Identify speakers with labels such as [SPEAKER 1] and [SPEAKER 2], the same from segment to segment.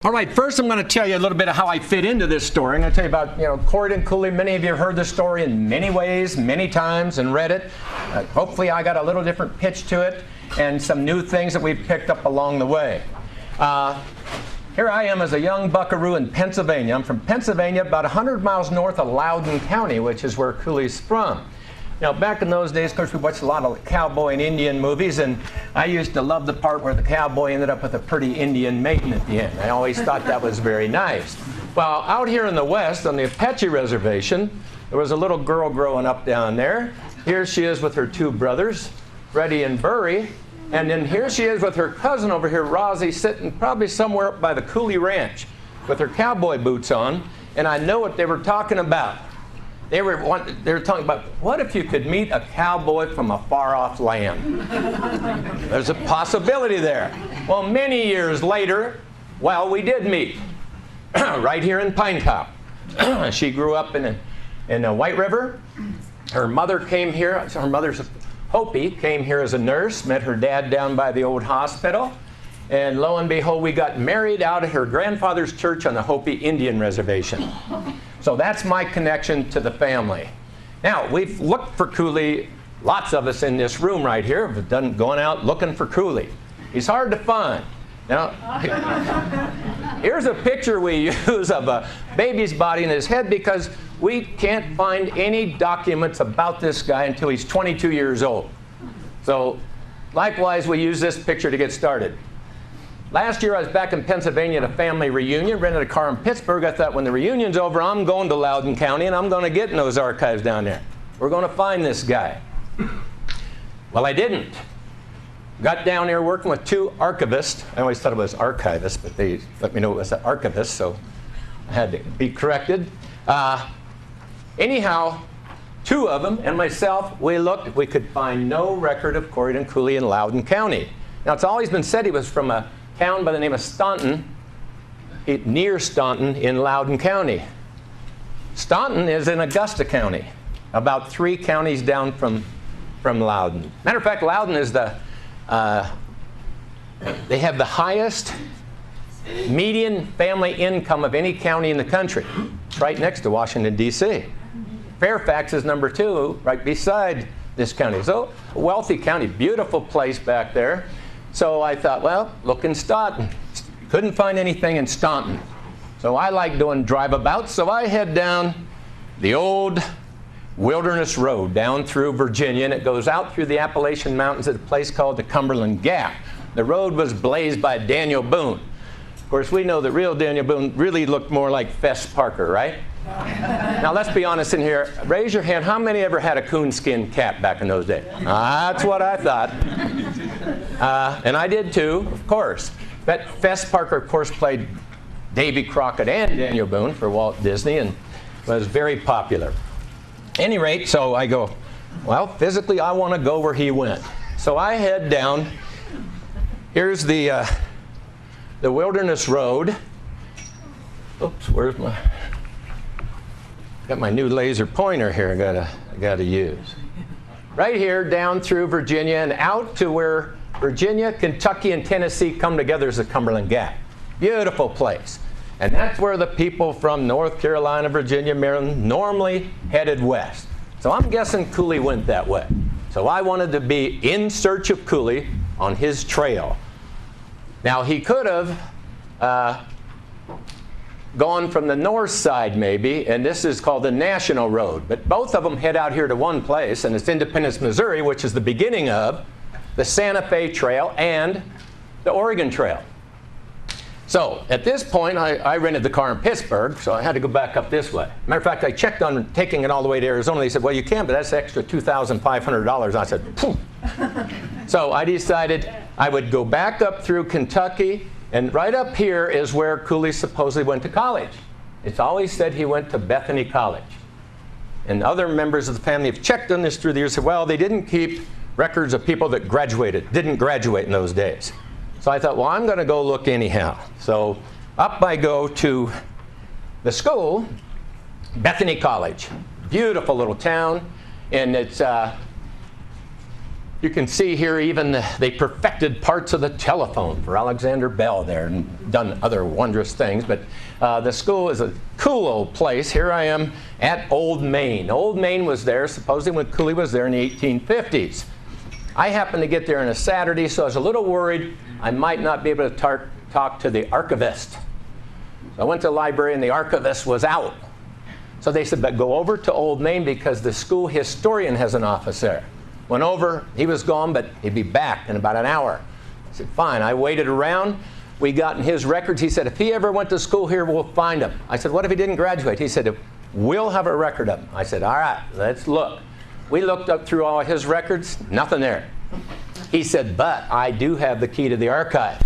[SPEAKER 1] All right, first I'm going to tell you a little bit of how I fit into this story. I'm going to tell you about, Corydon Cooley. Many of you have heard this story in many ways, many times, and read it. Hopefully I got a little different pitch to it and some new things that we've picked up along the way. Here I am as a young buckaroo in Pennsylvania. I'm from Pennsylvania, about 100 miles north of Loudoun County, which is where Cooley's from. Now, back in those days, of course, we watched a lot of cowboy and Indian movies, and I used to love the part where the cowboy ended up with a pretty Indian maiden at the end. I always thought that was very nice. Well, out here in the West, on the Apache Reservation, there was a little girl growing up down there. Here she is with her two brothers, Freddie and Burry, and then here she is with her cousin over here, Rosie, sitting probably somewhere up by the Cooley Ranch with her cowboy boots on, and I know what they were talking about. They were talking about, what if you could meet a cowboy from a far-off land? There's a possibility there. Well, many years later, well, we did meet right here in Pine Top. She grew up in White River. Her mother came here. Her mother's Hopi, came here as a nurse, met her dad down by the old hospital. And lo and behold, we got married out at her grandfather's church on the Hopi Indian Reservation. So that's my connection to the family. Now, we've looked for Cooley, lots of us in this room right here have gone out looking for Cooley. He's hard to find. Now, here's a picture we use of a baby's body in his head because we can't find any documents about this guy until he's 22 years old. So, likewise, we use this picture to get started. Last year I was back in Pennsylvania at a family reunion, rented a car in Pittsburgh. I thought when the reunion's over, I'm going to Loudoun County and I'm going to get in those archives down there. We're going to find this guy. Well, I didn't. Got down there working with two archivists. I always thought it was archivists, but they let me know it was an archivist, so I had to be corrected. Anyhow, two of them and myself, we looked. We could find no record of Corydon Cooley in Loudoun County. Now, it's always been said he was from a town by the name of Staunton, near Staunton in Loudoun County. Staunton is in Augusta County, about 3 counties down from Loudoun. Matter of fact, Loudoun is they have the highest median family income of any county in the country. It's right next to Washington, D.C. Fairfax is number 2, right beside this county. So, a wealthy county, beautiful place back there. So I thought, well, look in Staunton. Couldn't find anything in Staunton. So I like doing drive-abouts, so I head down the old Wilderness Road down through Virginia, and it goes out through the Appalachian Mountains at a place called the Cumberland Gap. The road was blazed by Daniel Boone. Of course, we know that real Daniel Boone really looked more like Fess Parker, right? Now, let's be honest in here. Raise your hand. How many ever had a coonskin cap back in those days? That's what I thought. And I did too, of course. But Fess Parker, of course, played Davy Crockett and Daniel Boone for Walt Disney and was very popular. At any rate, so I go, well, physically, I want to go where he went. So I head down. Here's the Wilderness Road. Oops, where's my... Got my new laser pointer here I gotta use. Right here down through Virginia and out to where Virginia, Kentucky, and Tennessee come together as the Cumberland Gap. Beautiful place. And that's where the people from North Carolina, Virginia, Maryland normally headed west. So I'm guessing Cooley went that way. So I wanted to be in search of Cooley on his trail. Now he could have gone from the north side maybe, and this is called the National Road. But both of them head out here to one place, and it's Independence, Missouri, which is the beginning of the Santa Fe Trail and the Oregon Trail. So at this point, I rented the car in Pittsburgh, so I had to go back up this way. Matter of fact, I checked on taking it all the way to Arizona. They said, well, you can, but that's extra $2,500. I said, phew. So I decided I would go back up through Kentucky, and right up here is where Cooley supposedly went to college. It's always said he went to Bethany College. And other members of the family have checked on this through the years and said, well, they didn't keep records of people that didn't graduate in those days. So I thought, well, I'm going to go look anyhow. So up I go to the school, Bethany College. Beautiful little town. And it's You can see here even they perfected parts of the telephone for Alexander Bell there and done other wondrous things. But the school is a cool old place. Here I am at Old Main. Old Main was there supposedly when Cooley was there in the 1850s. I happened to get there on a Saturday, so I was a little worried I might not be able to talk to the archivist. So I went to the library and the archivist was out. So they said, but go over to Old Main because the school historian has an office there. Went over, he was gone, but he'd be back in about an hour. I said, fine. I waited around. We got in his records. He said, if he ever went to school here, we'll find him. I said, what if he didn't graduate? He said, we'll have a record of him. I said, all right, let's look. We looked up through all his records, nothing there. He said, but I do have the key to the archives.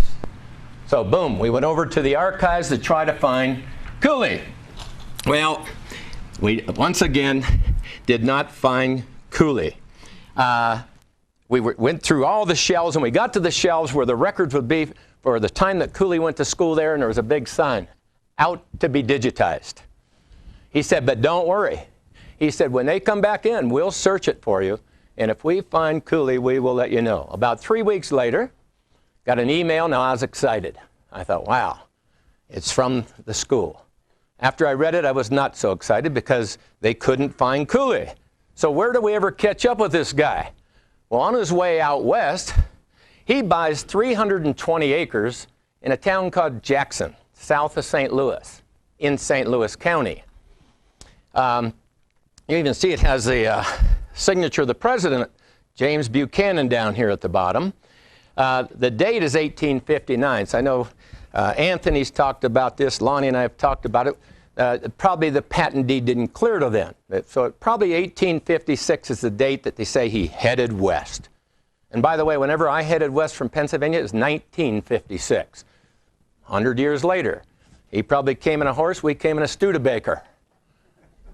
[SPEAKER 1] So boom, we went over to the archives to try to find Cooley. Well, we once again did not find Cooley. We went through all the shelves, and we got to the shelves where the records would be for the time that Cooley went to school there, and there was a big sign, out to be digitized. He said, but don't worry. He said, when they come back in, we'll search it for you, and if we find Cooley, we will let you know. About 3 weeks later, got an email. Now I was excited. I thought, wow, it's from the school. After I read it, I was not so excited because they couldn't find Cooley. So where do we ever catch up with this guy? Well, on his way out west, he buys 320 acres in a town called Jackson, south of St. Louis, in St. Louis County. You even see it has the signature of the president, James Buchanan, down here at the bottom. The date is 1859, so I know Anthony's talked about this, Lonnie and I have talked about it. Probably the patent deed didn't clear till then. So probably 1856 is the date that they say he headed west. And by the way, whenever I headed west from Pennsylvania, it was 1956. 100 years later. He probably came in a horse, we came in a Studebaker.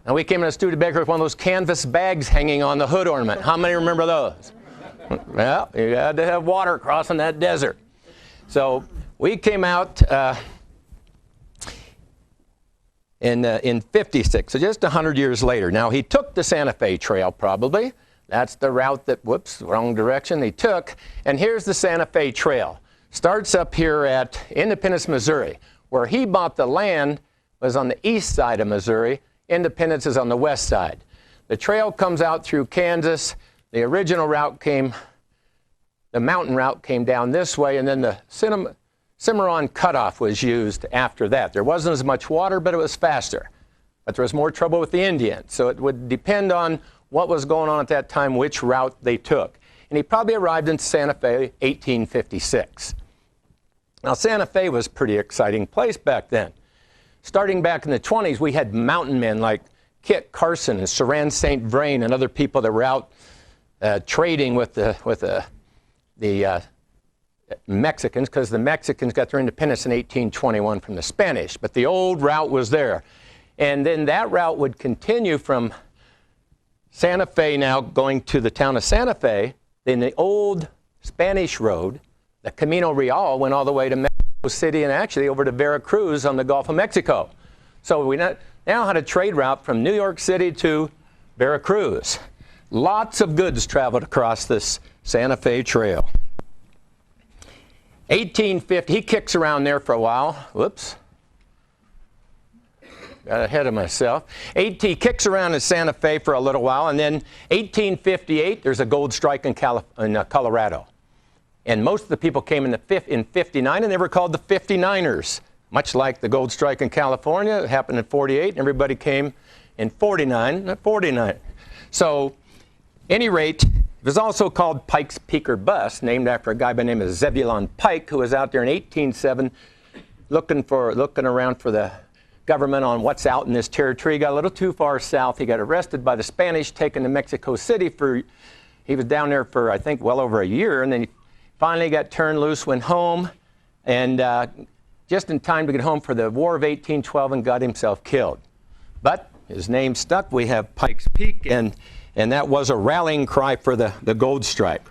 [SPEAKER 1] And we came in a Studebaker with one of those canvas bags hanging on the hood ornament. How many remember those? Well, you had to have water crossing that desert. So we came out in 56, so just 100 years later. Now, he took the Santa Fe Trail, probably. That's the route that, whoops, wrong direction, he took. And here's the Santa Fe Trail. Starts up here at Independence, Missouri. Where he bought the land was on the east side of Missouri. Independence is on the west side. The trail comes out through Kansas. The original route came, the mountain route came down this way, and then the Cimarron cutoff was used after that. There wasn't as much water, but it was faster. But there was more trouble with the Indians. So it would depend on what was going on at that time, which route they took. And he probably arrived in Santa Fe 1856. Now, Santa Fe was a pretty exciting place back then. Starting back in the 20s, we had mountain men like Kit Carson and Saran St. Vrain and other people that were out trading with the Mexicans, because the Mexicans got their independence in 1821 from the Spanish. But the old route was there. And then that route would continue from Santa Fe now going to the town of Santa Fe. Then the old Spanish road, the Camino Real, went all the way to Mexico City and actually over to Veracruz on the Gulf of Mexico. So we now had a trade route from New York City to Veracruz. Lots of goods traveled across this Santa Fe Trail. 1850, he kicks around there for a while. Whoops. Got ahead of myself. He kicks around in Santa Fe for a little while, and then 1858, there's a gold strike in Colorado. And most of the people came in 59, and they were called the 59ers. Much like the gold strike in California, it happened in 48, and everybody came in 49. So, any rate, it was also called Pike's Peak or Bust, named after a guy by the name of Zebulon Pike, who was out there in 1807 looking around for the government on what's out in this territory. He got a little too far south. He got arrested by the Spanish, taken to Mexico City he was down there for, I think, well over a year, and then he finally got turned loose, went home, and just in time to get home for the War of 1812 and got himself killed. But his name stuck. We have Pike's Peak, and that was a rallying cry for the gold strike.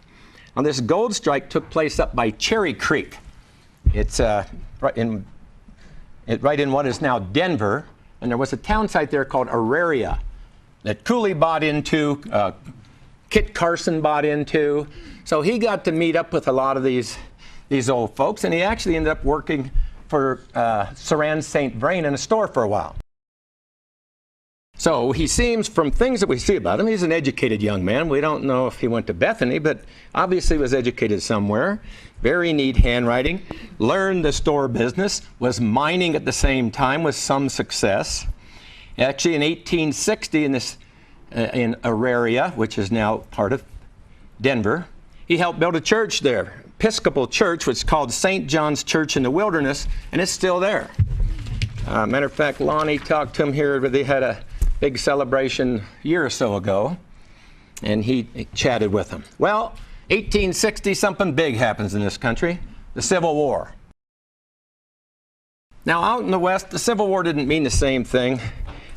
[SPEAKER 1] Now, this gold strike took place up by Cherry Creek. It's right in what is now Denver, and there was a town site there called Auraria that Cooley bought into. Kit Carson bought into. So he got to meet up with a lot of these old folks, and he actually ended up working for Saran St. Vrain in a store for a while. So he seems, from things that we see about him, he's an educated young man. We don't know if he went to Bethany, but obviously was educated somewhere. Very neat handwriting. Learned the store business. Was mining at the same time with some success. Actually, in 1860, in Auraria, which is now part of Denver, he helped build a church there, Episcopal church, which is called St. John's Church in the Wilderness, and it's still there. Matter of fact, Lonnie talked to him here. They had a big celebration a year or so ago, and he chatted with him. Well, 1860, something big happens in this country, the Civil War. Now, out in the West, the Civil War didn't mean the same thing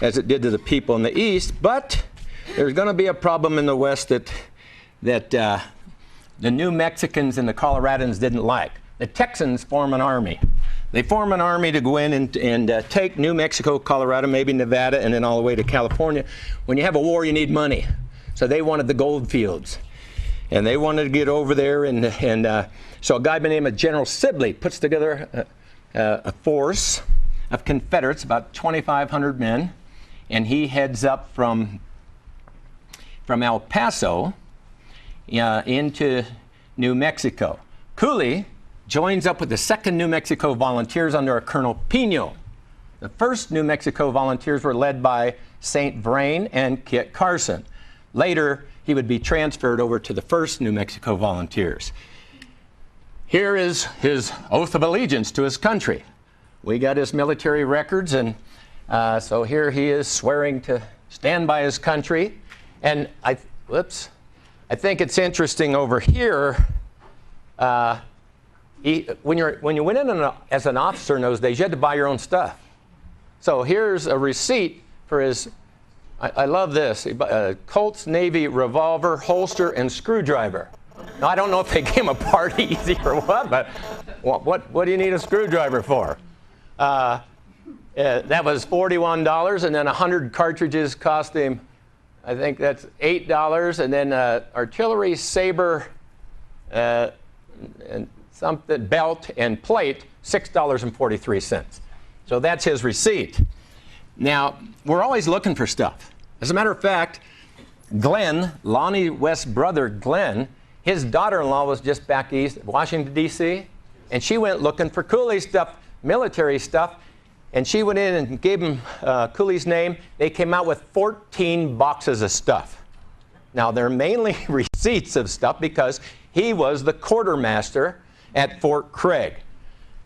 [SPEAKER 1] as it did to the people in the East, but there's going to be a problem in the West that the New Mexicans and the Coloradans didn't like. The Texans form an army. They form an army to go in and take New Mexico, Colorado, maybe Nevada, and then all the way to California. When you have a war, you need money. So they wanted the gold fields. And they wanted to get over there. So a guy by the name of General Sibley puts together a force of Confederates, about 2,500 men. And he heads up from El Paso into New Mexico. Cooley joins up with the 2nd New Mexico Volunteers under a Colonel Pino. The 1st New Mexico Volunteers were led by St. Vrain and Kit Carson. Later, he would be transferred over to the 1st New Mexico Volunteers. Here is his oath of allegiance to his country. We got his military records, and so here he is swearing to stand by his country. And I think it's interesting over here. When you went in as an officer in those days, you had to buy your own stuff. So here's a receipt for his, I love this, Colts Navy revolver, holster, and screwdriver. Now, I don't know if they gave him a party easy or what, but what do you need a screwdriver for? That was $41, and then 100 cartridges cost him, I think that's $8, and then artillery saber and something belt and plate, $6.43. So that's his receipt. Now, we're always looking for stuff. As a matter of fact, Glenn, Lonnie West's brother Glenn, his daughter-in-law was just back east, Washington, D.C., and she went looking for Cooley stuff, military stuff, and she went in and gave him Cooley's name. They came out with 14 boxes of stuff. Now, they're mainly receipts of stuff because he was the quartermaster at Fort Craig.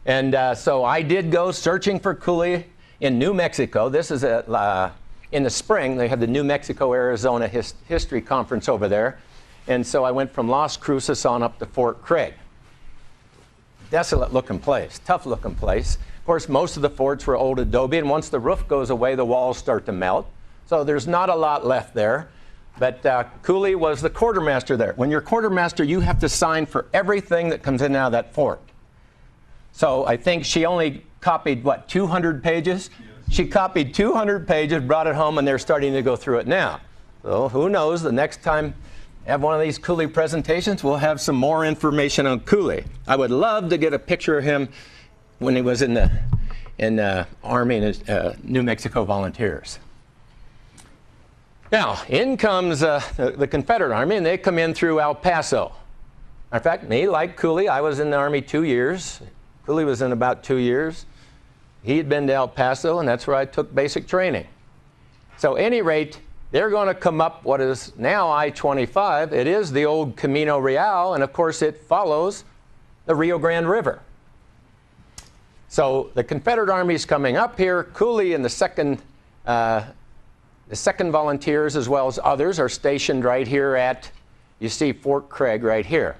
[SPEAKER 1] And so I did go searching for Cooley in New Mexico. This is in the spring. They had the New Mexico-Arizona History Conference over there. And so I went from Las Cruces on up to Fort Craig. Desolate-looking place, tough-looking place. Of course, most of the forts were old adobe, and once the roof goes away, the walls start to melt. So there's not a lot left there. But Cooley was the quartermaster there. When you're quartermaster, you have to sign for everything that comes in and out of that fort. So I think she only copied, 200 pages? Yes. She copied 200 pages, brought it home, and they're starting to go through it now. So who knows, the next time I have one of these Cooley presentations, we'll have some more information on Cooley. I would love to get a picture of him when he was in the Army and New Mexico Volunteers. Now, in comes the Confederate Army, and they come in through El Paso. In fact, me, like Cooley, I was in the Army 2 years. Cooley was in about 2 years. He had been to El Paso, and that's where I took basic training. So at any rate, they're going to come up what is now I-25. It is the old Camino Real, and of course it follows the Rio Grande River. So the Confederate Army is coming up here. Cooley and the second Volunteers, as well as others, are stationed right here at, you see, Fort Craig right here.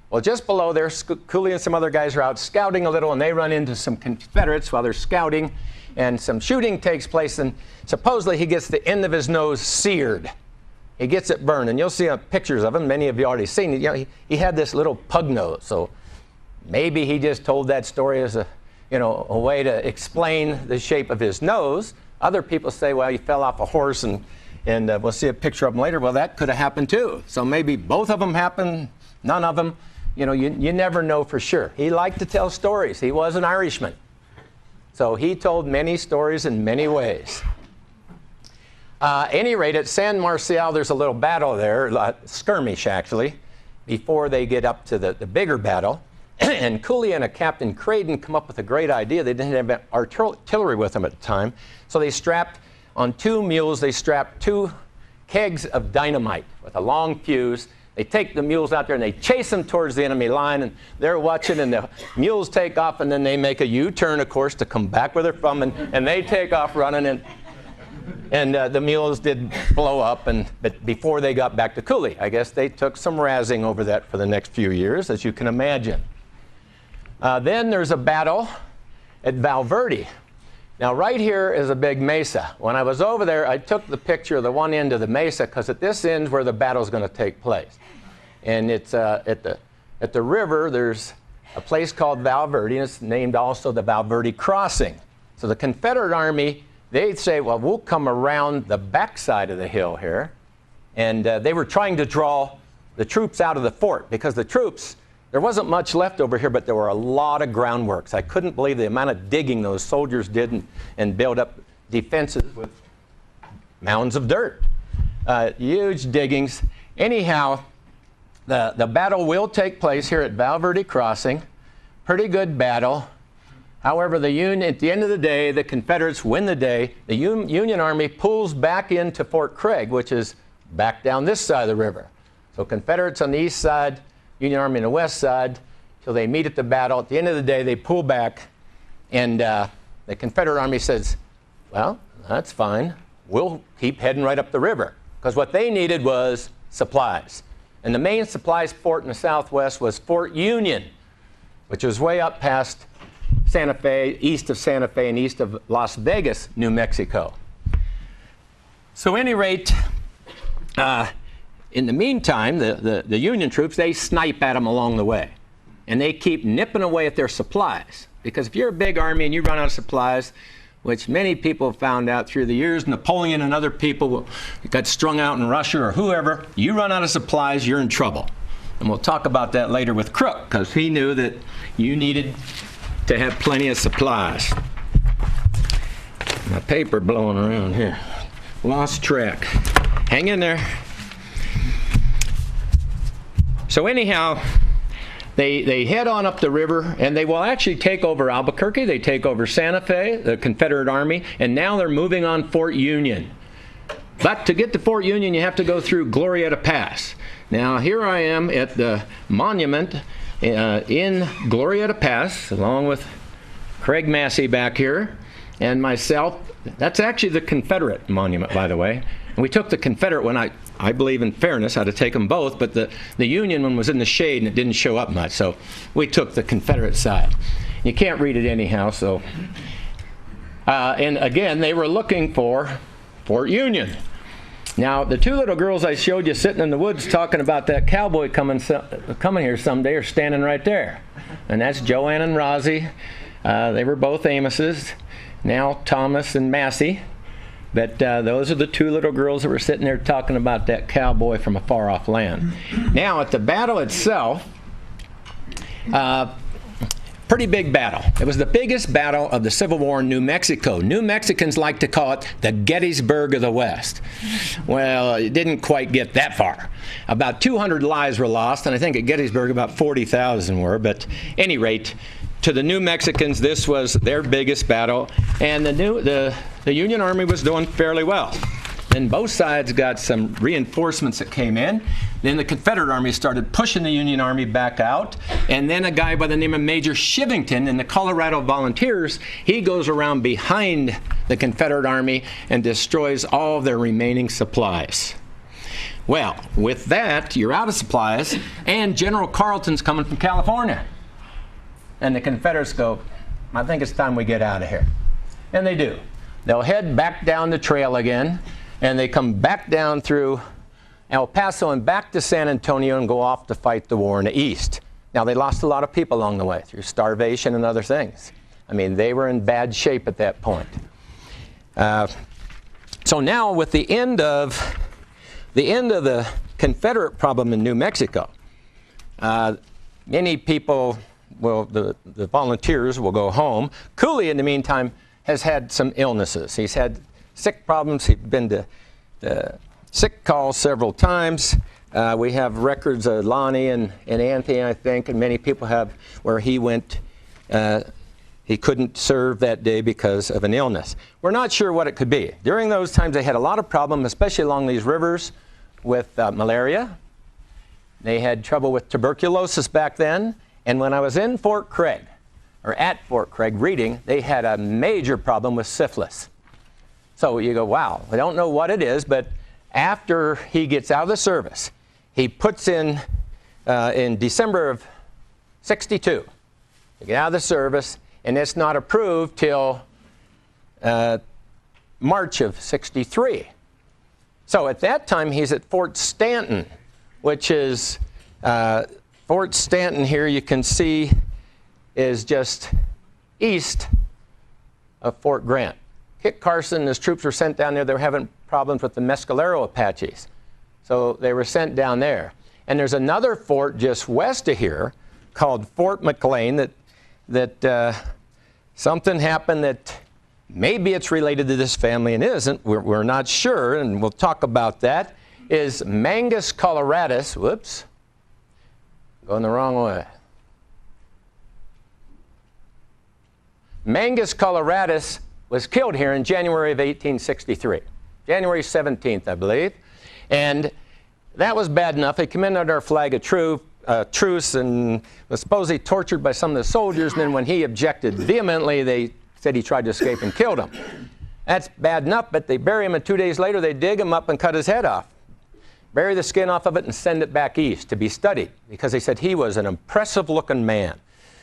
[SPEAKER 1] Well, just below there, Cooley and some other guys are out scouting a little, and they run into some Confederates while they're scouting, and some shooting takes place, and supposedly he gets the end of his nose seared. He gets it burned, and you'll see pictures of him. Many of you already seen it. You know, he had this little pug nose, so maybe he just told that story as a way to explain the shape of his nose. Other people say, well, he fell off a horse and And we'll see a picture of them later. Well, that could have happened too. So maybe both of them happened, none of them. You know, you never know for sure. He liked to tell stories. He was an Irishman. So he told many stories in many ways. Any rate, at San Marcial, there's a little battle there, skirmish actually, before they get up to the bigger battle. And Cooley and a Captain Corydon come up with a great idea. They didn't have artillery with them at the time. So they strapped, on 2 mules, they strapped 2 kegs of dynamite with a long fuse. They take the mules out there and they chase them towards the enemy line, and they're watching, and the mules take off, and then they make a U-turn, of course, to come back where they're from, and they take off running, and the mules did blow up, but before they got back to Cooley, I guess they took some razzing over that for the next few years, as you can imagine. Then there's a battle at Valverde. Now, right here is a big mesa. When I was over there, I took the picture of the one end of the mesa, because at this end is where the battle's going to take place. And it's at the river, there's a place called Valverde, and it's named also the Valverde Crossing. So the Confederate Army, they'd say, well, we'll come around the backside of the hill here. And they were trying to draw the troops out of the fort, because the troops, there wasn't much left over here, but there were a lot of groundworks. I couldn't believe the amount of digging those soldiers did and built up defenses with mounds of dirt. Huge diggings. Anyhow, the battle will take place here at Valverde Crossing. Pretty good battle. However, at the end of the day, the Confederates win the day. The Union Army pulls back into Fort Craig, which is back down this side of the river. So Confederates on the east side, Union Army on the west side, till they meet at the battle. At the end of the day, they pull back, and the Confederate Army says, well, that's fine. We'll keep heading right up the river, because what they needed was supplies. And the main supplies fort in the southwest was Fort Union, which was way up past Santa Fe, east of Santa Fe, and east of Las Vegas, New Mexico. So at any rate, in the meantime, the Union troops, they snipe at them along the way. And they keep nipping away at their supplies. Because if you're a big army and you run out of supplies, which many people have found out through the years, Napoleon and other people got strung out in Russia or whoever, you run out of supplies, you're in trouble. And we'll talk about that later with Crook, because he knew that you needed to have plenty of supplies. My paper blowing around here. Lost track. Hang in there. So anyhow, they head on up the river, and they will actually take over Albuquerque. They take over Santa Fe, the Confederate Army, and now they're moving on Fort Union. But to get to Fort Union, you have to go through Glorieta Pass. Now, here I am at the monument in Glorieta Pass, along with Craig Massey back here, and myself. That's actually the Confederate monument, by the way. And we took the Confederate one. I believe in fairness, I'd have taken both, but the Union one was in the shade and it didn't show up much, so we took the Confederate side. You can't read it anyhow, so. And again, they were looking for Fort Union. Now, the 2 little girls I showed you sitting in the woods talking about that cowboy coming here someday are standing right there. And that's Joanne and Rosie. They were both Amoses, now Thomas and Massey. But those are the 2 little girls that were sitting there talking about that cowboy from a far-off land. Now, at the battle itself, pretty big battle. It was the biggest battle of the Civil War in New Mexico. New Mexicans like to call it the Gettysburg of the West. Well, it didn't quite get that far. About 200 lives were lost, and I think at Gettysburg about 40,000 were. But at any rate, to the New Mexicans, this was their biggest battle, and the Union Army was doing fairly well. Then both sides got some reinforcements that came in. Then the Confederate Army started pushing the Union Army back out, and then a guy by the name of Major Shivington in the Colorado Volunteers, he goes around behind the Confederate Army and destroys all of their remaining supplies. Well, with that, you're out of supplies, and General Carleton's coming from California. And the Confederates go, I think it's time we get out of here. And they do. They'll head back down the trail again, and they come back down through El Paso and back to San Antonio and go off to fight the war in the east. Now, they lost a lot of people along the way through starvation and other things. I mean, they were in bad shape at that point. So So now with the end of the Confederate problem in New Mexico, many people will, the volunteers will go home. Cooley, in the meantime, has had some illnesses. He's had sick problems. He's been to sick calls several times. We have records of Lonnie and Anthony, I think, and many people have where he went. He couldn't serve that day because of an illness. We're not sure what it could be. During those times, they had a lot of problems, especially along these rivers, with malaria. They had trouble with tuberculosis back then. And when I was in Fort Craig, or at Fort Craig reading, they had a major problem with syphilis. So you go, wow, I don't know what it is, but after he gets out of the service, he puts in December of '62, to get out of the service, and it's not approved till March of '63. So at that time, he's at Fort Stanton, which is, Fort Stanton here you can see is just east of Fort Grant. Kit Carson and his troops were sent down there. They were having problems with the Mescalero Apaches. So they were sent down there. And there's another fort just west of here called Fort McLean that something happened that maybe it's related to this family and isn't. We're not sure, and we'll talk about that. Is Mangus Coloradus, whoops, going the wrong way. Mangus Coloradus was killed here in January of 1863. January 17th, I believe. And that was bad enough. He came in under our flag of truce and was supposedly tortured by some of the soldiers. And then when he objected vehemently, they said he tried to escape and killed him. That's bad enough, but they bury him, and 2 days later they dig him up and cut his head off. Bury the skin off of it and send it back east to be studied, because they said he was an impressive-looking man.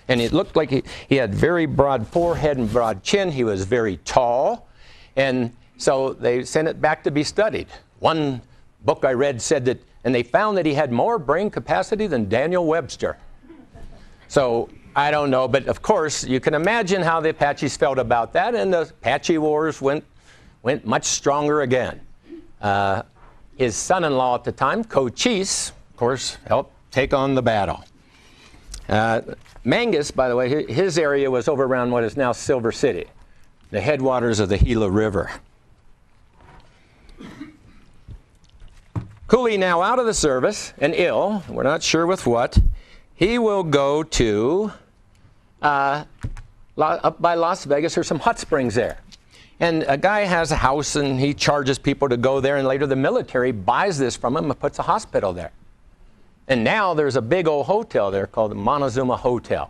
[SPEAKER 1] And it looked like he had very broad forehead and broad chin. He was very tall. And so they sent it back to be studied. One book I read said that, and they found that he had more brain capacity than Daniel Webster. So I don't know, but of course you can imagine how the Apaches felt about that, and the Apache Wars went much stronger again. His son-in-law at the time, Cochise, of course, helped take on the battle. Mangus, by the way, his area was over around what is now Silver City, the headwaters of the Gila River. Cooley, now out of the service and ill, we're not sure with what, he will go to, up by Las Vegas, there's some hot springs there. And a guy has a house and he charges people to go there, and later the military buys this from him and puts a hospital there. And now there's a big old hotel there called the Montezuma Hotel.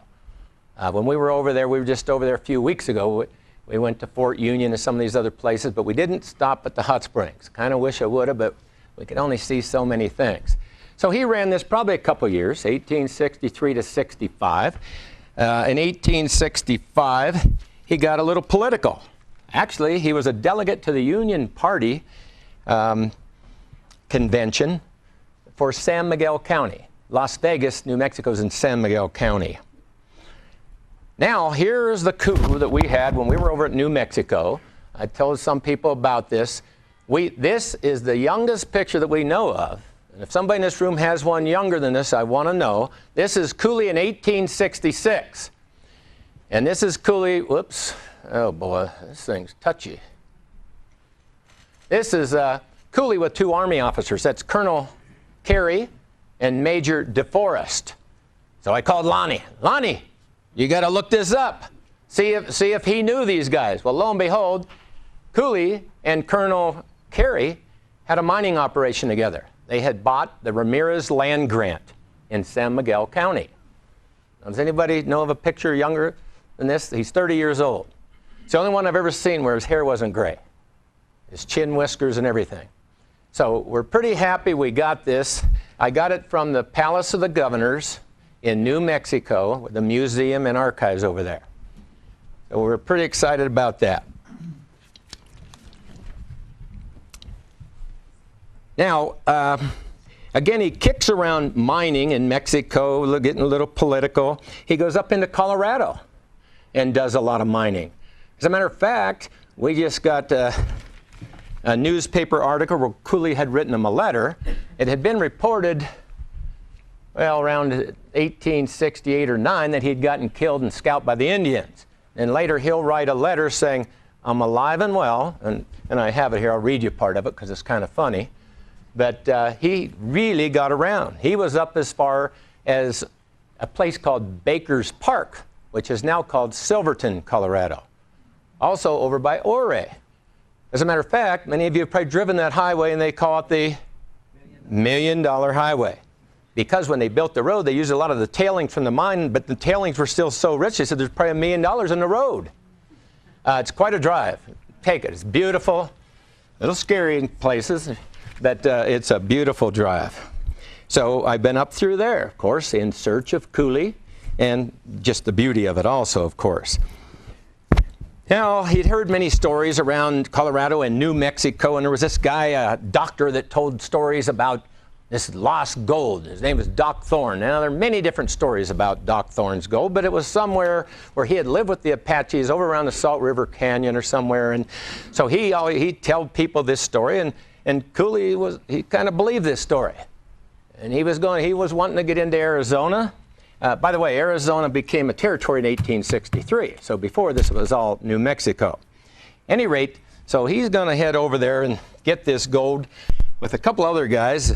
[SPEAKER 1] When we were over there, we were just over there a few weeks ago. We went to Fort Union and some of these other places, but we didn't stop at the hot springs. Kind of wish I would have, but we could only see so many things. So he ran this probably a couple years, 1863 to 65. In 1865, he got a little political. Actually, he was a delegate to the Union Party convention for San Miguel County. Las Vegas, New Mexico is in San Miguel County. Now, here's the coup that we had when we were over at New Mexico. I told some people about this. This is the youngest picture that we know of. And if somebody in this room has one younger than this, I want to know. This is Cooley in 1866. And this is Cooley, whoops, oh boy, this thing's touchy. This is Cooley with two Army officers. That's Colonel Carey and Major DeForest. So I called Lonnie. Lonnie, you got to look this up. See if he knew these guys. Well, lo and behold, Cooley and Colonel Carey had a mining operation together. They had bought the Ramirez land grant in San Miguel County. Now, does anybody know of a picture younger than this? He's 30 years old. It's the only one I've ever seen where his hair wasn't gray. His chin whiskers and everything. So we're pretty happy we got this. I got it from the Palace of the Governors in New Mexico, with the museum and archives over there. So we're pretty excited about that. Now, again, he kicks around mining in Mexico, getting a little political. He goes up into Colorado and does a lot of mining. As a matter of fact, we just got a newspaper article where Cooley had written him a letter. It had been reported, well, around 1868 or 9 that he'd gotten killed and scalped by the Indians. And later he'll write a letter saying, I'm alive and well, and I have it here. I'll read you part of it because it's kind of funny. But he really got around. He was up as far as a place called Baker's Park, which is now called Silverton, Colorado. Also over by Ouray. As a matter of fact, many of you have probably driven that highway and they call it the $1 Million Highway. Because when they built the road, they used a lot of the tailings from the mine, but the tailings were still so rich, they said there's probably $1 million in the road. It's quite a drive. Take it. It's beautiful. A little scary in places, but it's a beautiful drive. So I've been up through there, of course, in search of Cooley, and just the beauty of it also, of course. Now, he'd heard many stories around Colorado and New Mexico, and there was this guy, a doctor, that told stories about this lost gold. His name was Doc Thorne. Now, there are many different stories about Doc Thorne's gold, but it was somewhere where he had lived with the Apaches over around the Salt River Canyon or somewhere. And so he'd tell people this story, and Cooley he kind of believed this story. And he was wanting to get into Arizona. By the way, Arizona became a territory in 1863. So before this, it was all New Mexico. At any rate, so he's going to head over there and get this gold with a couple other guys.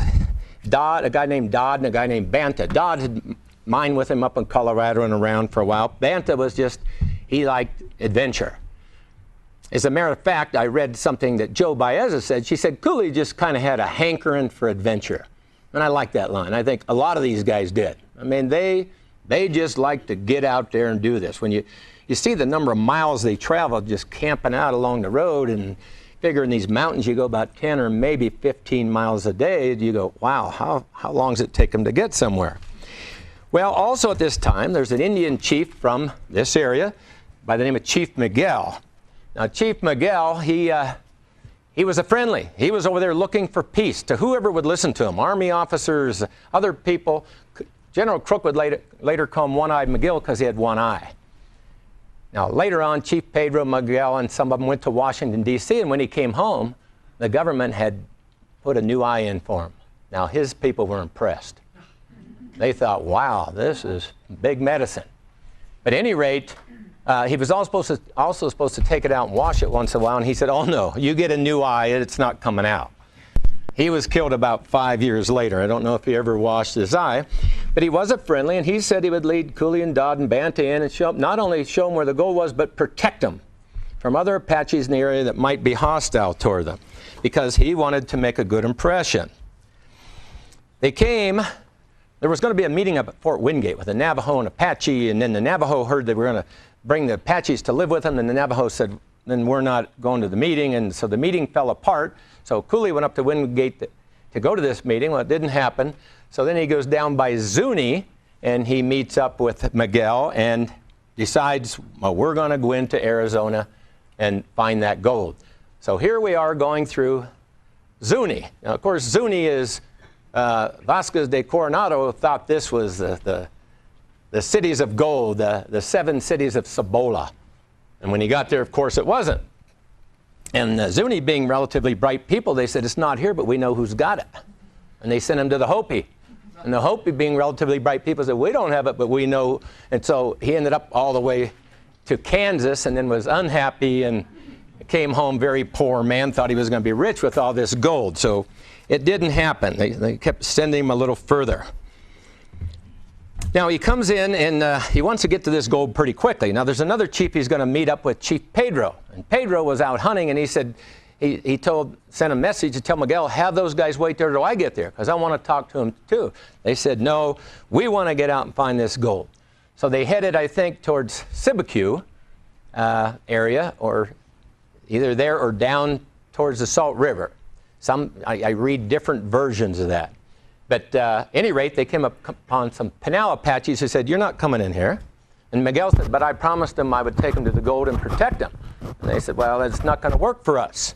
[SPEAKER 1] A guy named Dodd and a guy named Banta. Dodd had mined with him up in Colorado and around for a while. Banta was he liked adventure. As a matter of fact, I read something that Joe Baeza said. She said Cooley just kind of had a hankering for adventure. And I like that line. I think a lot of these guys did. I mean, they just like to get out there and do this. When you see the number of miles they traveled just camping out along the road, and figure in these mountains you go about 10 or maybe 15 miles a day, you go, wow, how long does it take them to get somewhere? Well, also at this time, there's an Indian chief from this area by the name of Chief Miguel. Now, Chief Miguel, he was a friendly. He was over there looking for peace to whoever would listen to him, army officers, other people. General Crook would later call him One-Eyed Miguel because he had one eye. Now, later on, Chief Pedro Miguel and some of them went to Washington, D.C., and when he came home, the government had put a new eye in for him. Now, his people were impressed. They thought, wow, this is big medicine. But at any rate, he was also supposed to take it out and wash it once in a while, and he said, oh no, you get a new eye, it's not coming out. He was killed about 5 years later. I don't know if he ever washed his eye, but he was a friendly, and he said he would lead Cooley and Dodd and Banta in and not only show them where the gold was, but protect them from other Apaches in the area that might be hostile toward them, because he wanted to make a good impression. They came. There was going to be a meeting up at Fort Wingate with a Navajo and Apache, and then the Navajo heard they were going to bring the Apaches to live with them, and the Navajo said, then we're not going to the meeting, and so the meeting fell apart. So Cooley went up to Wingate to go to this meeting. Well, it didn't happen. So then he goes down by Zuni, and he meets up with Miguel and decides, well, we're going to go into Arizona and find that gold. So here we are going through Zuni. Now, of course, Zuni is, Vasquez de Coronado thought this was the cities of gold, the 7 cities of Cibola. And when he got there, of course, it wasn't. And Zuni being relatively bright people, they said, it's not here, but we know who's got it. And they sent him to the Hopi. And the Hopi, being relatively bright people, said, we don't have it, but we know. And so he ended up all the way to Kansas and then was unhappy and came home very poor man, thought he was going to be rich with all this gold. So it didn't happen. They kept sending him a little further. Now, he comes in, and he wants to get to this gold pretty quickly. Now, there's another chief he's going to meet up with, Chief Pedro. And Pedro was out hunting, and he said, he sent a message to tell Miguel, have those guys wait there till I get there, because I want to talk to him too. They said, no, we want to get out and find this gold. So they headed, I think, towards Sibique area, or either there or down towards the Salt River. I read different versions of that. But at any rate, they came upon some Pinal Apaches who said, you're not coming in here. And Miguel said, but I promised them I would take them to the gold and protect them. And they said, well, it's not going to work for us.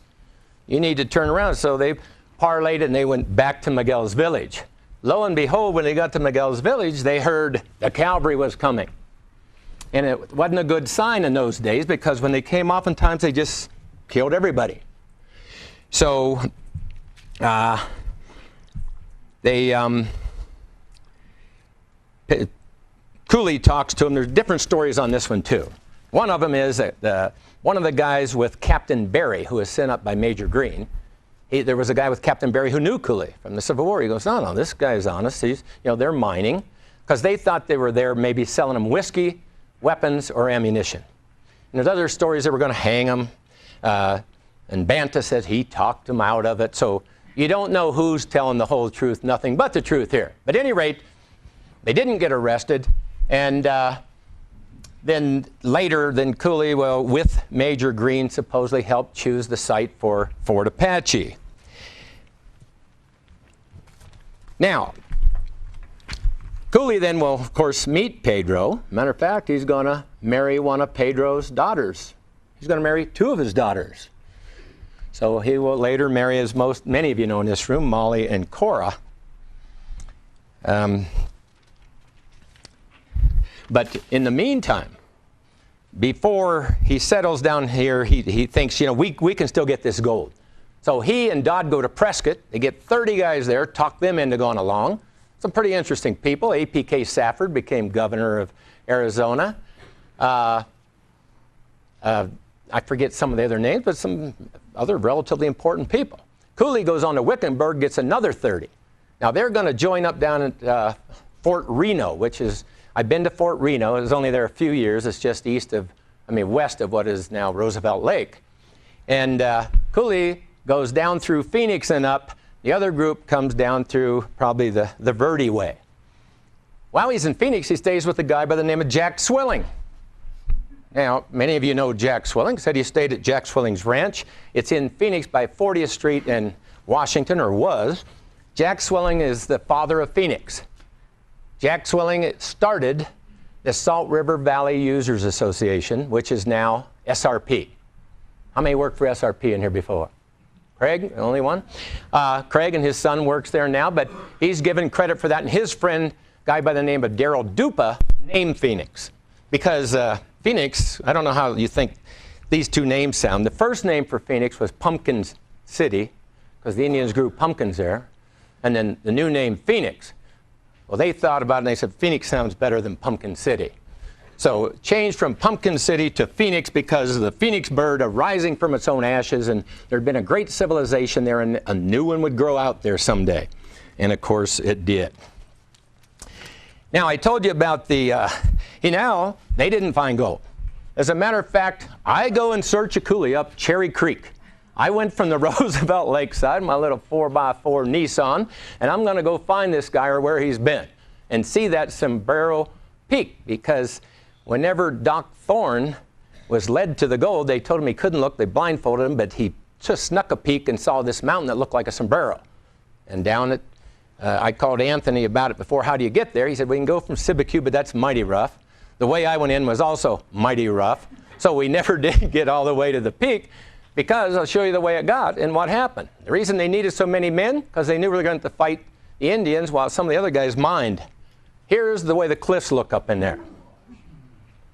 [SPEAKER 1] You need to turn around. So they parlayed it, and they went back to Miguel's village. Lo and behold, when they got to Miguel's village, they heard the cavalry was coming. And it wasn't a good sign in those days, because when they came, oftentimes they just killed everybody. So Cooley talks to him. There's different stories on this one too. One of them is that one of the guys with Captain Barry, who was sent up by Major Greene, there was a guy with Captain Barry who knew Cooley from the Civil War. He goes, no, this guy's honest. He's, they're mining, because they thought they were there maybe selling them whiskey, weapons, or ammunition. And there's other stories that were going to hang him. And Banta says he talked him out of it. So you don't know who's telling the whole truth, nothing but the truth here. But at any rate, they didn't get arrested. And then later, Cooley, with Major Greene, supposedly helped choose the site for Fort Apache. Now, Cooley then will, of course, meet Pedro. Matter of fact, he's going to marry one of Pedro's daughters. He's going to marry two of his daughters. So he will later marry, as many of you know in this room, Molly and Cora. But in the meantime, before he settles down here, he thinks, we can still get this gold. So he and Dodd go to Prescott. They get 30 guys there, talk them into going along. Some pretty interesting people. A.P.K. Safford became governor of Arizona. I forget some of the other names, but some other relatively important people. Cooley goes on to Wickenburg, gets another 30. Now they're going to join up down at Fort Reno, which is, I've been to Fort Reno. It was only there a few years. It's just west of what is now Roosevelt Lake. And Cooley goes down through Phoenix and up. The other group comes down through probably the Verde Way. While he's in Phoenix, he stays with a guy by the name of Jack Swilling. Now, many of you know Jack Swilling. Said he stayed at Jack Swilling's ranch. It's in Phoenix by 40th Street in Washington, or was. Jack Swilling is the father of Phoenix. Jack Swilling started the Salt River Valley Users Association, which is now SRP. How many worked for SRP in here before? Craig, the only one. Craig and his son works there now, but he's given credit for that. And his friend, guy by the name of Darrell Dupa, named Phoenix. Because Phoenix, I don't know how you think these two names sound. The first name for Phoenix was Pumpkin City, because the Indians grew pumpkins there. And then the new name, Phoenix. Well, they thought about it and they said, Phoenix sounds better than Pumpkin City. So it changed from Pumpkin City to Phoenix because of the Phoenix bird arising from its own ashes, and there'd been a great civilization there, and a new one would grow out there someday. And of course, it did. Now, I told you about they didn't find gold. As a matter of fact, I go in search of Cooley up Cherry Creek. I went from the Roosevelt Lakeside, my little 4x4 Nissan, and I'm going to go find this guy or where he's been and see that Sombrero Peak, because whenever Doc Thorne was led to the gold, they told him he couldn't look. They blindfolded him, but he just snuck a peek and saw this mountain that looked like a sombrero. And down it, I called Anthony about it before. How do you get there? He said, we can go from Sibicu, but that's mighty rough. The way I went in was also mighty rough. So we never did get all the way to the peak, because I'll show you the way it got and what happened. The reason they needed so many men, because they knew we were going to fight the Indians while some of the other guys mined. Here's the way the cliffs look up in there.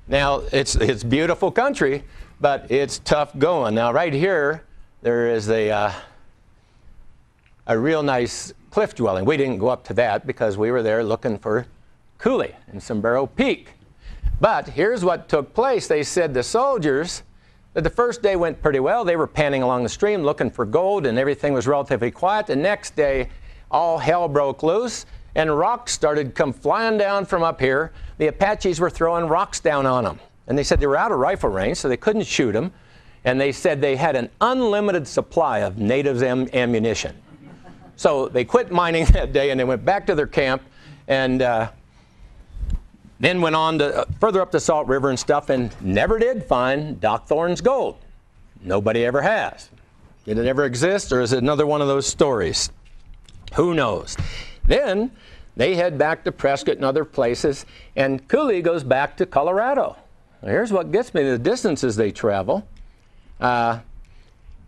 [SPEAKER 1] Now, it's beautiful country, but it's tough going. Now, right here, there is a real nice cliff dwelling. We didn't go up to that because we were there looking for Cooley and Sombrero Peak. But here's what took place. They said the soldiers, that the first day went pretty well. They were panning along the stream looking for gold, and everything was relatively quiet. The next day, all hell broke loose, and rocks started come flying down from up here. The Apaches were throwing rocks down on them. And they said they were out of rifle range, so they couldn't shoot them. And they said they had an unlimited supply of natives' ammunition. So they quit mining that day, and they went back to their camp, and then went on to further up the Salt River and stuff, and never did find Doc Thorne's gold. Nobody ever has. Did it ever exist, or is it another one of those stories? Who knows? Then they head back to Prescott and other places, and Cooley goes back to Colorado. Here's what gets me, the distances they travel.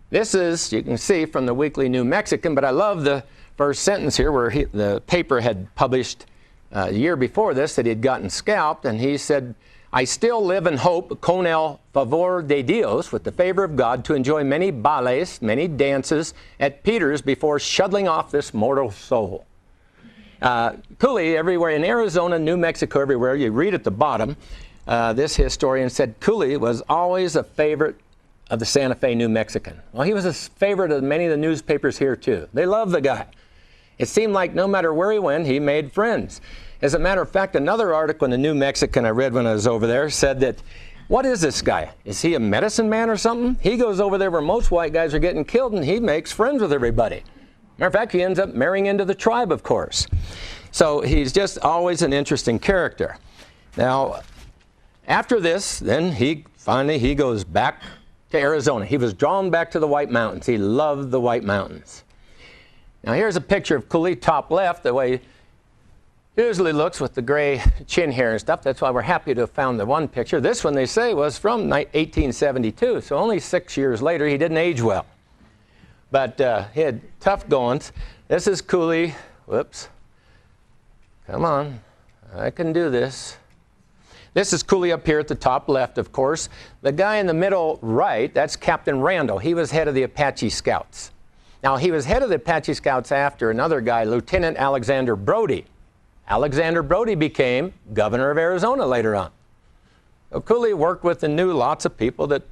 [SPEAKER 1] This is, you can see from the Weekly New Mexican, but I love the first sentence here where the paper had published a year before this that he had gotten scalped, and he said, I still live in hope, con el favor de Dios, with the favor of God, to enjoy many ballets, many dances at Peter's before shuttling off this mortal soul. Cooley, everywhere in Arizona, New Mexico, everywhere, you read at the bottom, this historian said Cooley was always a favorite of the Santa Fe New Mexican. Well, he was a favorite of many of the newspapers here, too. They loved the guy. It seemed like no matter where he went, he made friends. As a matter of fact, another article in the New Mexican I read when I was over there said that, what is this guy? Is he a medicine man or something? He goes over there where most white guys are getting killed, and he makes friends with everybody. Matter of fact, he ends up marrying into the tribe, of course. So he's just always an interesting character. Now, after this, then he goes back to Arizona. He was drawn back to the White Mountains. He loved the White Mountains. Now here's a picture of Cooley, top left, the way he usually looks with the gray chin hair and stuff. That's why we're happy to have found the one picture. This one, they say, was from 1872, so only 6 years later. He didn't age well. But he had tough goings. This is Cooley. Whoops. Come on. I can do this. This is Cooley up here at the top left, of course. The guy in the middle right, that's Captain Randall. He was head of the Apache Scouts. Now, he was head of the Apache Scouts after another guy, Lieutenant Alexander Brody. Alexander Brody became governor of Arizona later on. So Cooley worked with and knew lots of people that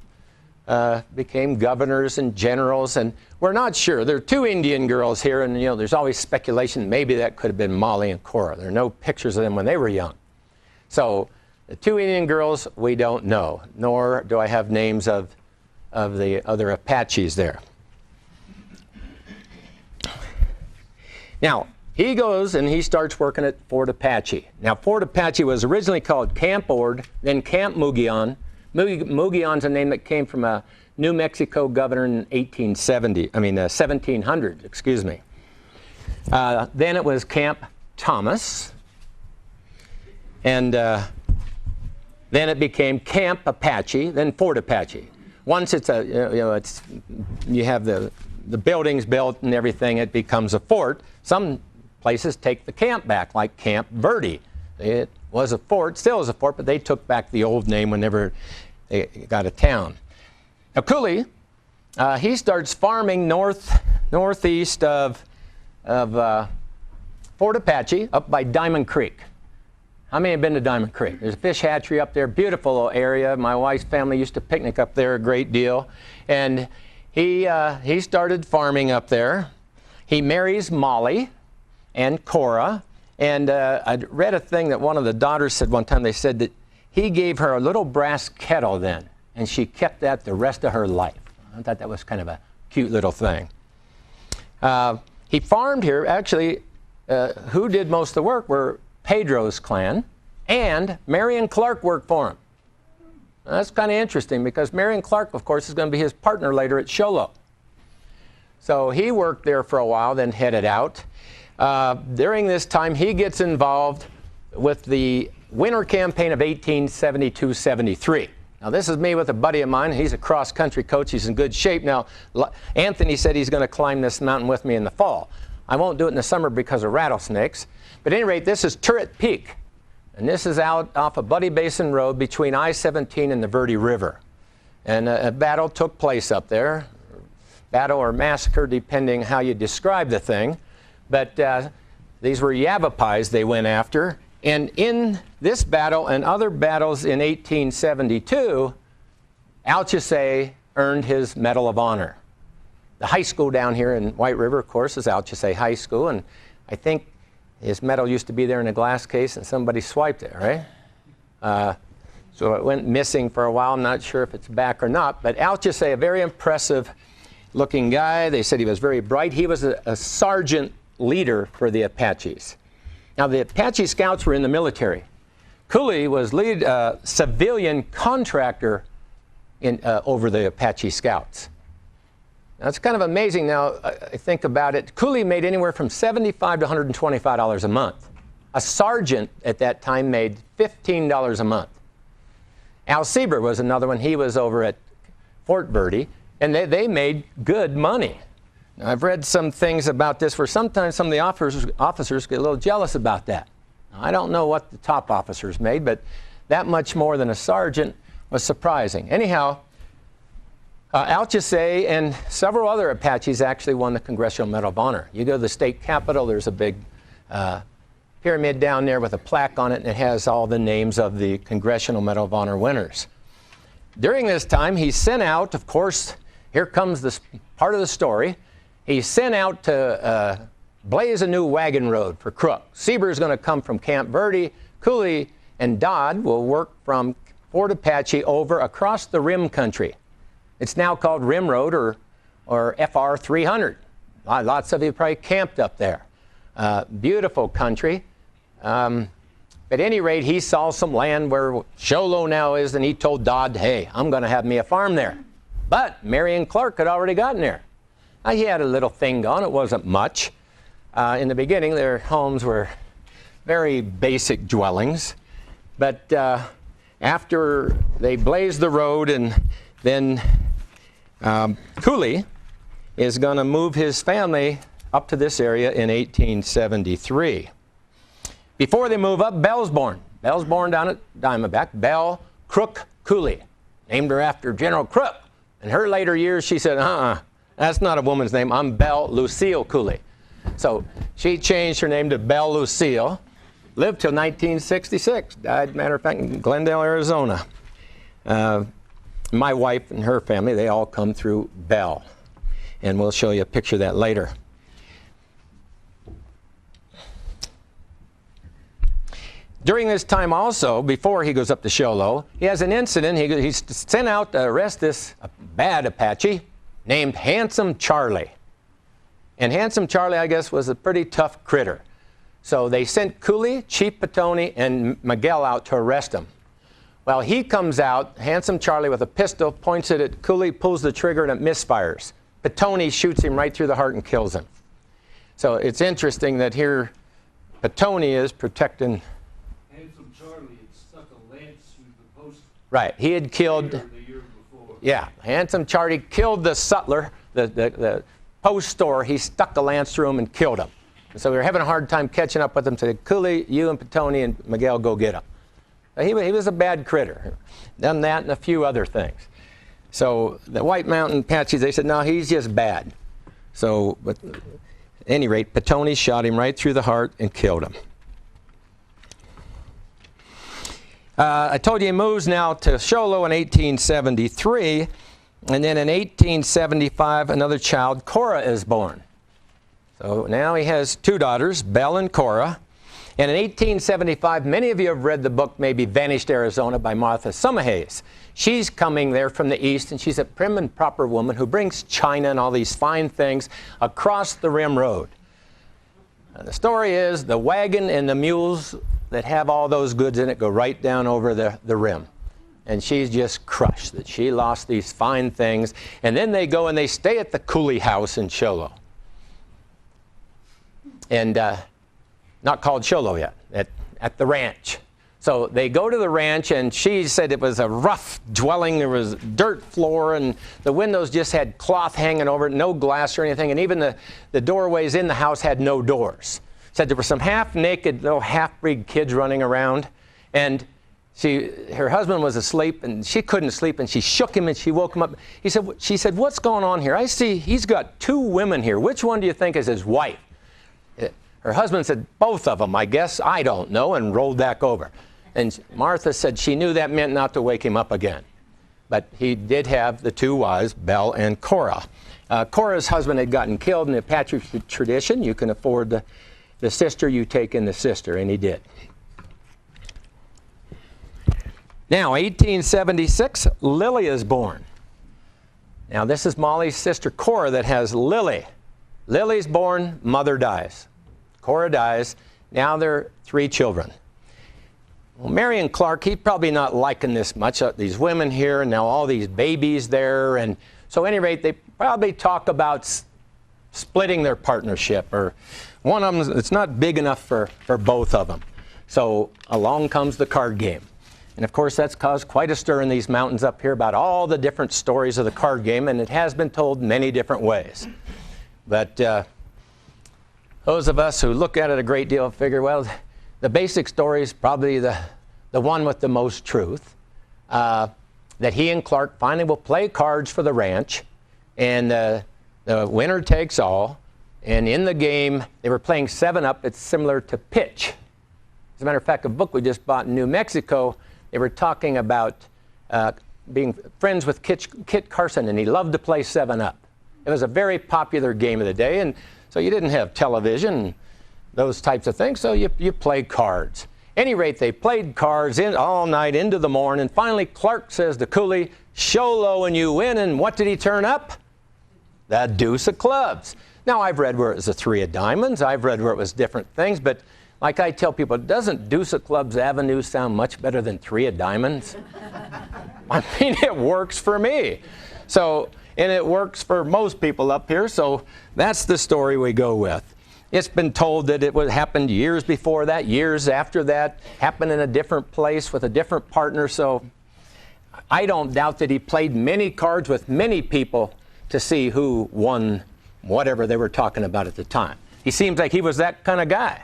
[SPEAKER 1] became governors and generals, and we're not sure. There are two Indian girls here, and there's always speculation maybe that could have been Molly and Cora. There are no pictures of them when they were young. So the two Indian girls, we don't know, nor do I have names of the other Apaches there. Now, he goes and he starts working at Fort Apache. Now, Fort Apache was originally called Camp Ord, then Camp Mugion. Mugion's a name that came from a New Mexico governor in 1700, excuse me. Then it was Camp Thomas. And then it became Camp Apache, then Fort Apache. Once it's you have the buildings built and everything, it becomes a fort. Some places take the camp back, like Camp Verde. It was a fort, still is a fort, but they took back the old name whenever they got a town. Now Cooley, he starts farming northeast of Fort Apache, up by Diamond Creek. How many have been to Diamond Creek? There's a fish hatchery up there, beautiful little area. My wife's family used to picnic up there a great deal. And he started farming up there. He marries Molly and Cora. And I read a thing that one of the daughters said one time. They said that he gave her a little brass kettle then, and she kept that the rest of her life. I thought that was kind of a cute little thing. He farmed here. Actually, who did most of the work were Pedro's clan, and Marion Clark worked for him. Now, that's kind of interesting because Marion Clark, of course, is going to be his partner later at Show Low. So he worked there for a while, then headed out. During this time, he gets involved with the winter campaign of 1872-73. Now, this is me with a buddy of mine. He's a cross-country coach. He's in good shape. Now, Anthony said he's going to climb this mountain with me in the fall. I won't do it in the summer because of rattlesnakes. But at any rate, this is Turret Peak. And this is out off of Buddy Basin Road between I-17 and the Verde River. And a battle took place up there. Battle or massacre, depending how you describe the thing. But these were Yavapais they went after. And in this battle and other battles in 1872, Alchese earned his Medal of Honor. The high school down here in White River, of course, is Alchese High School. And I think his medal used to be there in a glass case, and somebody swiped it, right? So it went missing for a while. I'm not sure if it's back or not. But Alchese, a very impressive-looking guy. They said he was very bright. He was a sergeant leader for the Apaches. Now, the Apache Scouts were in the military. Cooley was lead civilian contractor over the Apache Scouts. Now, it's kind of amazing now, I think about it. Cooley made anywhere from $75 to $125 a month. A sergeant at that time made $15 a month. Al Sieber was another one. He was over at Fort Verde, and they made good money. Now, I've read some things about this where sometimes some of the officers get a little jealous about that. Now, I don't know what the top officers made, but that much more than a sergeant was surprising. Anyhow, Alchese and several other Apaches actually won the Congressional Medal of Honor. You go to the state capitol, there's a big pyramid down there with a plaque on it, and it has all the names of the Congressional Medal of Honor winners. During this time, he sent out, of course, here comes this part of the story, he sent out to blaze a new wagon road for Crook. Sieber's going to come from Camp Verde. Cooley and Dodd will work from Fort Apache over across the Rim Country. It's now called Rim Road or FR 300. Lots of you probably camped up there. Beautiful country. At any rate, he saw some land where Show Low now is, and he told Dodd, hey, I'm going to have me a farm there. But Marion Clark had already gotten there. Now, he had a little thing going. It wasn't much. In the beginning, their homes were very basic dwellings. But after they blazed the road, and then Cooley is going to move his family up to this area in 1873. Before they move up, Bell's born. Bell's born down at Diamondback. Bell Crook Cooley, named her after General Crook. In her later years, she said, that's not a woman's name. I'm Belle Lucille Cooley. So she changed her name to Belle Lucille, lived till 1966, died, matter of fact, in Glendale, Arizona. My wife and her family, they all come through Bell. And we'll show you a picture of that later. During this time also, before he goes up to Show Low, he has an incident. He's sent out to arrest this bad Apache named Handsome Charlie. And Handsome Charlie, I guess, was a pretty tough critter. So they sent Cooley, Chief Petone, and Miguel out to arrest him. Well, he comes out, Handsome Charlie, with a pistol, points it at Cooley, pulls the trigger, and it misfires. Petone shoots him right through the heart and kills him. So it's interesting that here Petone is protecting.
[SPEAKER 2] Handsome Charlie had stuck a lance through the post.
[SPEAKER 1] Right, he had killed.
[SPEAKER 2] The year before.
[SPEAKER 1] Yeah, Handsome Charlie killed the sutler, the post store. He stuck a lance through him and killed him. And so we were having a hard time catching up with him. So Cooley, you and Petone and Miguel go get him. He was a bad critter. Done that and a few other things. So the White Mountain Apaches, they said, no, he's just bad. So, but at any rate, Petone shot him right through the heart and killed him. I told you he moves now to Show Low in 1873. And then in 1875, another child, Cora, is born. So now he has two daughters, Belle and Cora. And in 1875, many of you have read the book, maybe Vanished Arizona by Martha Summerhays. She's coming there from the east, and she's a prim and proper woman who brings china and all these fine things across the Rim Road. The story is the wagon and the mules that have all those goods in it go right down over the rim. And she's just crushed that she lost these fine things. And then they go and they stay at the Cooley house in Show Low. And not called Show Low yet, at the ranch. So they go to the ranch, and she said it was a rough dwelling. There was dirt floor, and the windows just had cloth hanging over it, no glass or anything, and even the doorways in the house had no doors. Said there were some half-naked little half-breed kids running around, and her husband was asleep, and she couldn't sleep, and she shook him, and she woke him up. She said, what's going on here? I see he's got two women here. Which one do you think is his wife? Her husband said, both of them, I guess. I don't know, and rolled back over. And Martha said she knew that meant not to wake him up again. But he did have the two wives, Belle and Cora. Cora's husband had gotten killed in the Apache tradition. You can afford the sister, you take in the sister, and he did. Now, 1876, Lily is born. Now, this is Molly's sister, Cora, that has Lily. Lily's born, mother dies. Cora dies. Now there are three children. Well, Marion Clark, he's probably not liking this much. These women here, and now all these babies there. And so at any rate, they probably talk about splitting their partnership. Or one of them, it's not big enough for both of them. So along comes the card game. And of course, that's caused quite a stir in these mountains up here about all the different stories of the card game. And it has been told many different ways. But those of us who look at it a great deal figure, well, the basic story is probably the the one with the most truth, that he and Clark finally will play cards for the ranch, and the winner takes all. And in the game, they were playing 7-Up. It's similar to pitch. As a matter of fact, a book we just bought in New Mexico, they were talking about being friends with Kit Carson, and he loved to play 7-Up. It was a very popular game of the day, and so you didn't have television, those types of things, so you played cards. Any rate, they played cards all night into the morning, and finally Clark says to Cooley, "Show low and you win," and what did he turn up? The deuce of clubs. Now, I've read where it was a 3 of diamonds, I've read where it was different things, but like I tell people, doesn't deuce of clubs avenue sound much better than 3 of diamonds? I mean, it works for me. So, and it works for most people up here, so that's the story we go with. It's been told that it happened years before that, years after that, happened in a different place with a different partner, so I don't doubt that he played many cards with many people to see who won whatever they were talking about at the time. He seems like he was that kind of guy.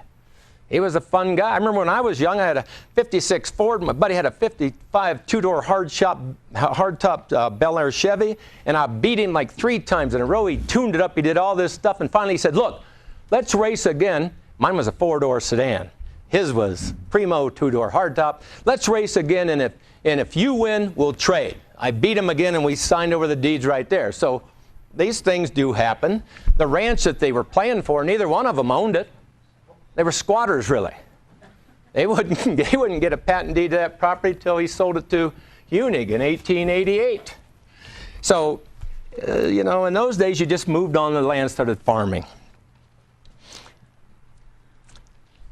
[SPEAKER 1] He was a fun guy. I remember when I was young, I had a 56 Ford. My buddy had a 55 two-door hardtop Bel Air Chevy, and I beat him like 3 times in a row. He tuned it up. He did all this stuff, and finally he said, "Look, let's race again." Mine was a 4-door sedan. His was primo 2-door hardtop. "Let's race again, and if you win, we'll trade." I beat him again, and we signed over the deeds right there. So these things do happen. The ranch that they were playing for, neither one of them owned it. They were squatters, really. He wouldn't get a patent deed to that property till he sold it to Unig in 1888. So, you know, in those days, you just moved on the land, started farming.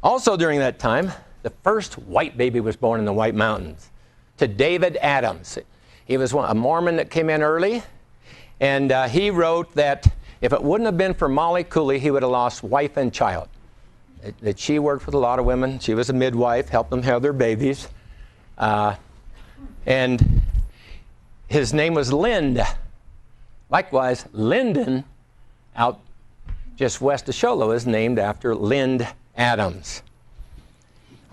[SPEAKER 1] Also during that time, the first white baby was born in the White Mountains, to David Adams. He was a Mormon that came in early, and he wrote that if it wouldn't have been for Molly Cooley, he would have lost wife and child. That she worked with a lot of women. She was a midwife, helped them have their babies. And his name was Lind. Likewise, Linden, out just west of Show Low, is named after Lind Adams.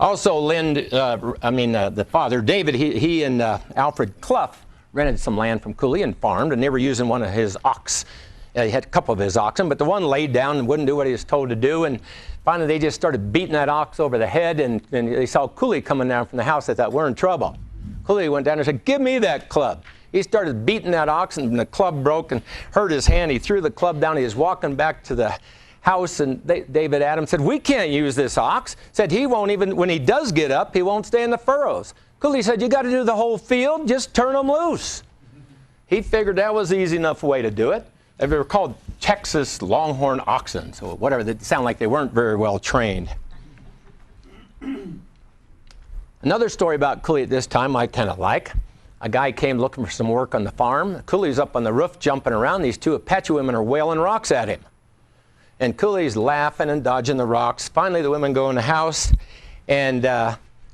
[SPEAKER 1] Also, the father, David, he and Alfred Clough rented some land from Cooley and farmed, and they were using one of his ox. He had a couple of his oxen, but the one laid down and wouldn't do what he was told to do, and finally they just started beating that ox over the head, and they saw Cooley coming down from the house. They thought, "We're in trouble." Cooley went down and said, "Give me that club." He started beating that ox, and the club broke and hurt his hand. He threw the club down. He was walking back to the house, and David Adams said, "We can't use this ox." Said he won't even, when he does get up, he won't stay in the furrows. Cooley said, "You got to do the whole field, just turn them loose." He figured that was the easy enough way to do it. They were called Texas Longhorn oxen, so whatever, they sound like they weren't very well trained. Another story about Cooley at this time I kind of like. A guy came looking for some work on the farm. Cooley's up on the roof jumping around. These 2 Apache women are wailing rocks at him. And Cooley's laughing and dodging the rocks. Finally, the women go in the house, and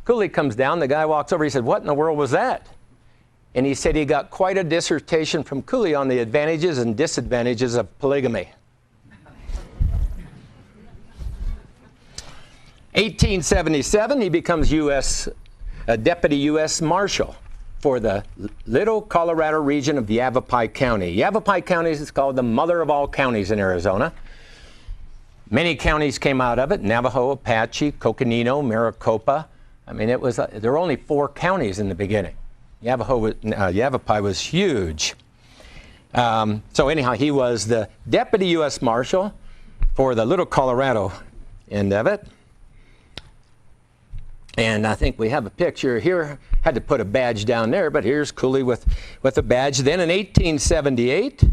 [SPEAKER 1] Cooley comes down. The guy walks over. He said, "What in the world was that?" And he said he got quite a dissertation from Cooley on the advantages and disadvantages of polygamy. 1877, he becomes Deputy U.S. Marshal for the Little Colorado region of Yavapai County. Yavapai County is called the mother of all counties in Arizona. Many counties came out of it: Navajo, Apache, Coconino, Maricopa. I mean, there were only 4 counties in the beginning. Yavapai was huge. So anyhow, he was the Deputy U.S. Marshal for the Little Colorado end of it. And I think we have a picture here. Had to put a badge down there, but here's Cooley with a badge. Then in 1878,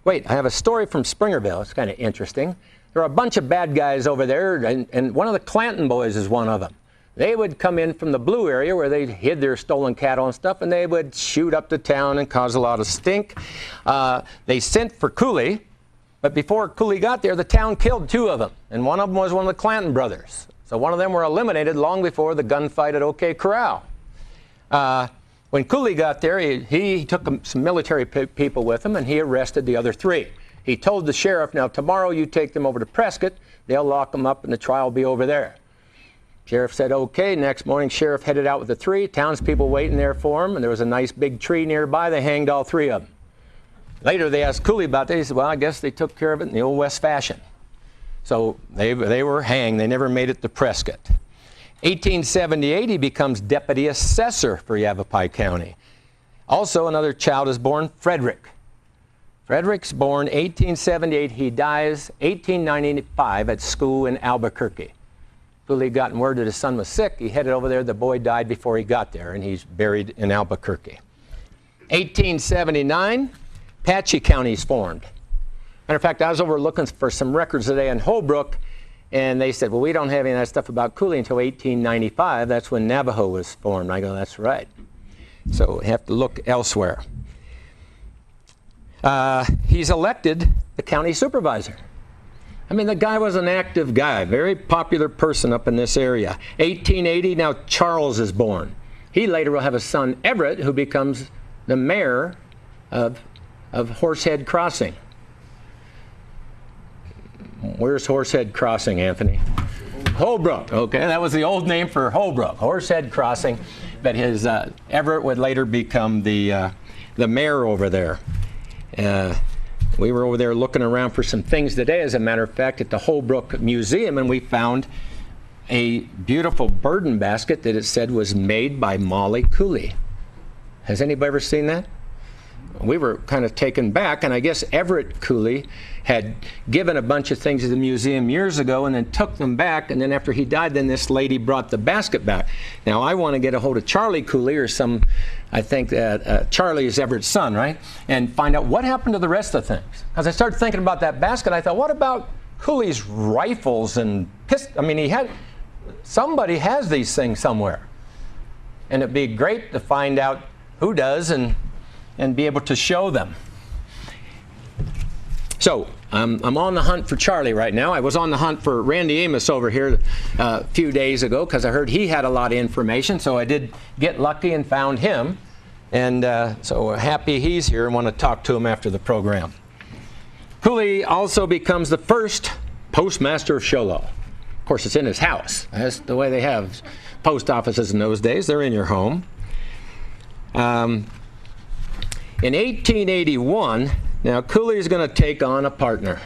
[SPEAKER 1] wait, I have a story from Springerville. It's kind of interesting. There are a bunch of bad guys over there, and one of the Clanton boys is one of them. They would come in from the Blue area where they hid their stolen cattle and stuff, and they would shoot up the town and cause a lot of stink. They sent for Cooley, but before Cooley got there, the town killed 2 of them, and one of them was one of the Clanton brothers. So one of them were eliminated long before the gunfight at OK Corral. When Cooley got there, he took some military people with him, and he arrested the other 3. He told the sheriff, "Now tomorrow you take them over to Prescott. They'll lock them up, and the trial will be over there." Sheriff said, okay. Next morning, sheriff headed out with the 3. Townspeople waiting there for him, and there was a nice big tree nearby. They hanged all 3 of them. Later, they asked Cooley about that. He said, well, I guess they took care of it in the old West fashion. So they were hanged. They never made it to Prescott. 1878, he becomes deputy assessor for Yavapai County. Also, another child is born, Frederick. Frederick's born 1878. He dies 1895 at school in Albuquerque. Cooley gotten word that his son was sick. He headed over there. The boy died before he got there, and he's buried in Albuquerque. 1879, Apache County is formed. Matter of fact, I was over looking for some records today in Holbrook, and they said, well, we don't have any of that stuff about Cooley until 1895. That's when Navajo was formed. I go, that's right. So we have to look elsewhere. He's elected the county supervisor. I mean, the guy was an active guy, very popular person up in this area. 1880, now Charles is born. He later will have a son, Everett, who becomes the mayor of Horsehead Crossing. Where's Horsehead Crossing, Anthony? Holbrook. Okay, that was the old name for Holbrook, Horsehead Crossing. But his Everett would later become the mayor over there. We were over there looking around for some things today, as a matter of fact, at the Holbrook Museum, and we found a beautiful burden basket that it said was made by Molly Cooley. Has anybody ever seen that? We were kind of taken back, and I guess Everett Cooley had given a bunch of things to the museum years ago and then took them back, and then after he died, then this lady brought the basket back. Now, I want to get a hold of Charlie Cooley, or some, I think that Charlie is Everett's son, right? And find out what happened to the rest of the things. As I started thinking about that basket, I thought, what about Cooley's rifles and pistols? I mean, somebody has these things somewhere. And it'd be great to find out who does and be able to show them. So I'm on the hunt for Charlie right now. I was on the hunt for Randy Amos over here a few days ago because I heard he had a lot of information, so I did get lucky and found him. And so we're happy he's here and want to talk to him after the program. Cooley also becomes the first postmaster of Show Low. Of course, it's in his house. That's the way they have post offices in those days. They're in your home. In 1881, now Cooley is going to take on a partner.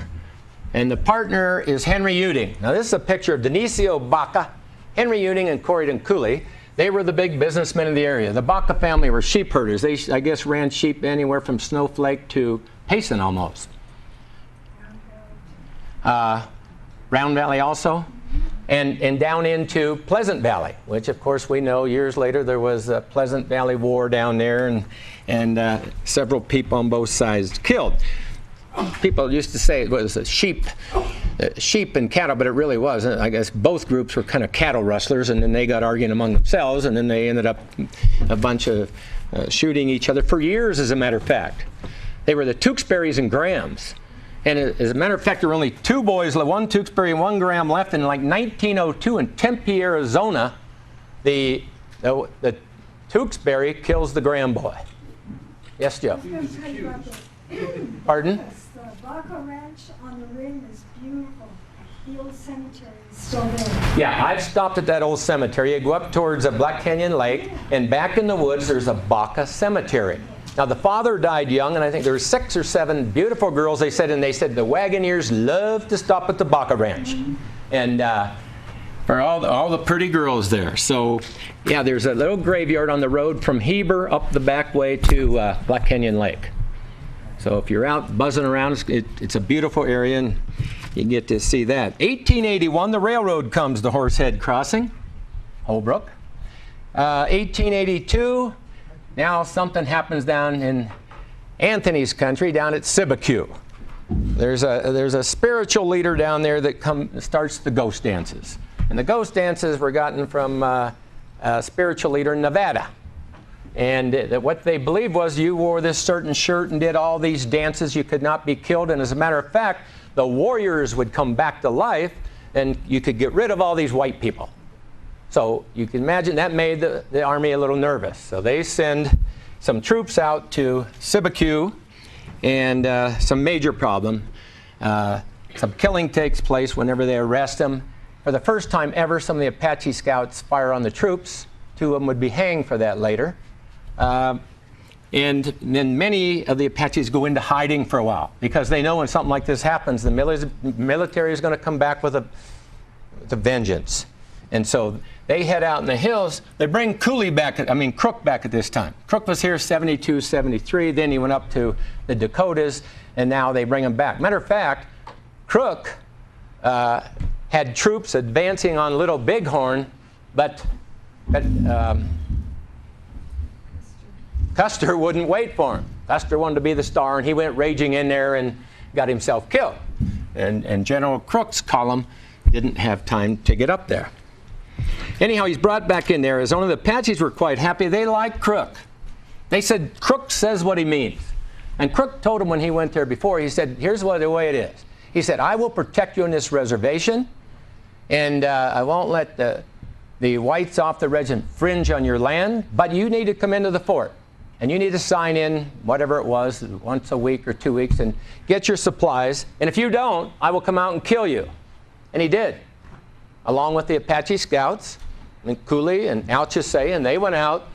[SPEAKER 1] And the partner is Henry Uding. Now this is a picture of Denisio Baca, Henry Uding, and Corydon Cooley. They were the big businessmen in the area. The Baca family were sheep herders. They, I guess, ran sheep anywhere from Snowflake to Payson almost. Round Valley also. And down into Pleasant Valley, which of course we know years later there was a Pleasant Valley War down there, and several people on both sides killed. People used to say it was sheep and cattle, but it really wasn't. I guess both groups were kind of cattle rustlers, and then they got arguing among themselves, and then they ended up a bunch of shooting each other for years, as a matter of fact. They were the Tewksburys and Grahams. And as a matter of fact, there were only 2 boys, one Tewksbury and 1 Graham left. In like 1902 in Tempe, Arizona, the Tewksbury kills the Graham boy. Yes, Joe? Pardon?
[SPEAKER 3] The Baca Ranch on the rim is beautiful. The old cemetery is still there.
[SPEAKER 1] Yeah, I've stopped at that old cemetery. You go up towards Black Canyon Lake, and back in the woods there's a Baca cemetery. Now, the father died young, and I think there were 6 or 7 beautiful girls, they said the Wagoneers loved to stop at the Baca Ranch. And for all the pretty girls there. So, yeah, there's a little graveyard on the road from Heber up the back way to Black Canyon Lake. So if you're out buzzing around, it's a beautiful area, and you get to see that. 1881, the railroad comes to Horsehead Crossing, Holbrook. 1882, now something happens down in Anthony's country, down at Sibique. There's a spiritual leader down there that starts the ghost dances. And the ghost dances were gotten from a spiritual leader in Nevada. And what they believed was you wore this certain shirt and did all these dances, you could not be killed. And as a matter of fact, the warriors would come back to life and you could get rid of all these white people. So you can imagine that made the army a little nervous. So they send some troops out to Sibique, and some major problem. Some killing takes place whenever they arrest them. for the first time ever, some of the Apache scouts fire on the troops. 2 of them would be hanged for that later. And then many of the Apaches go into hiding for a while because they know when something like this happens, the military is going to come back with a vengeance. And so they head out in the hills. They bring Crook back at this time. Crook was here 72, 73. Then he went up to the Dakotas, and now they bring him back. Matter of fact, Crook had troops advancing on Little Bighorn, but Custer wouldn't wait for him. Custer wanted to be the star, and he went raging in there and got himself killed. And General Crook's column didn't have time to get up there. Anyhow, he's brought back in there. Arizona. The Apaches were quite happy. They liked Crook. They said, Crook says what he means. And Crook told him when he went there before, he said, here's the way it is. He said, I will protect you on this reservation, and I won't let the whites off the regiment fringe on your land, but you need to come into the fort. And you need to sign in, whatever it was, once a week or 2 weeks, and get your supplies. And if you don't, I will come out and kill you. And he did, along with the Apache scouts, and Cooley and Alchesay, and they went out,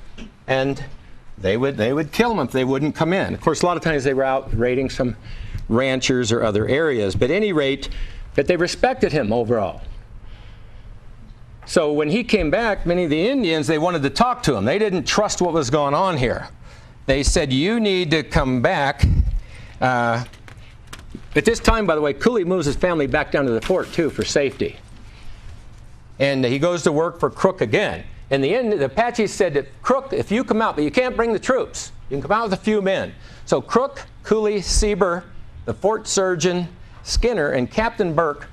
[SPEAKER 1] and they would kill them if they wouldn't come in. Of course, a lot of times they were out raiding some ranchers or other areas. But at any rate, that they respected him overall. So when he came back, many of the Indians, they wanted to talk to him. They didn't trust what was going on here. They said, you need to come back. At this time, by the way, Cooley moves his family back down to the fort, too, for safety. And he goes to work for Crook again. In the end, the Apaches said to Crook, if you come out, but you can't bring the troops. You can come out with a few men. So Crook, Cooley, Sieber, the fort surgeon, Skinner, and Captain Burke,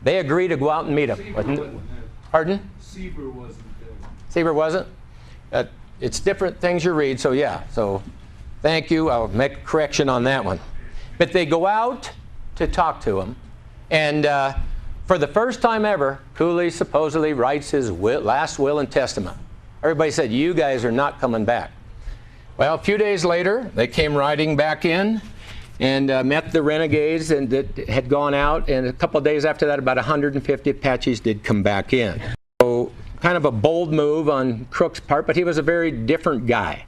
[SPEAKER 1] they agreed to go out and meet him. Pardon?
[SPEAKER 2] Sieber wasn't there.
[SPEAKER 1] Sieber wasn't? It's different things you read, so yeah. So thank you. I'll make a correction on that one. But they go out to talk to him. And for the first time ever, Cooley supposedly writes his last will and testament. Everybody said, you guys are not coming back. Well, a few days later, they came riding back in and met the renegades and that had gone out. And a couple of days after that, about 150 Apaches did come back in. So kind of a bold move on Crook's part, but he was a very different guy.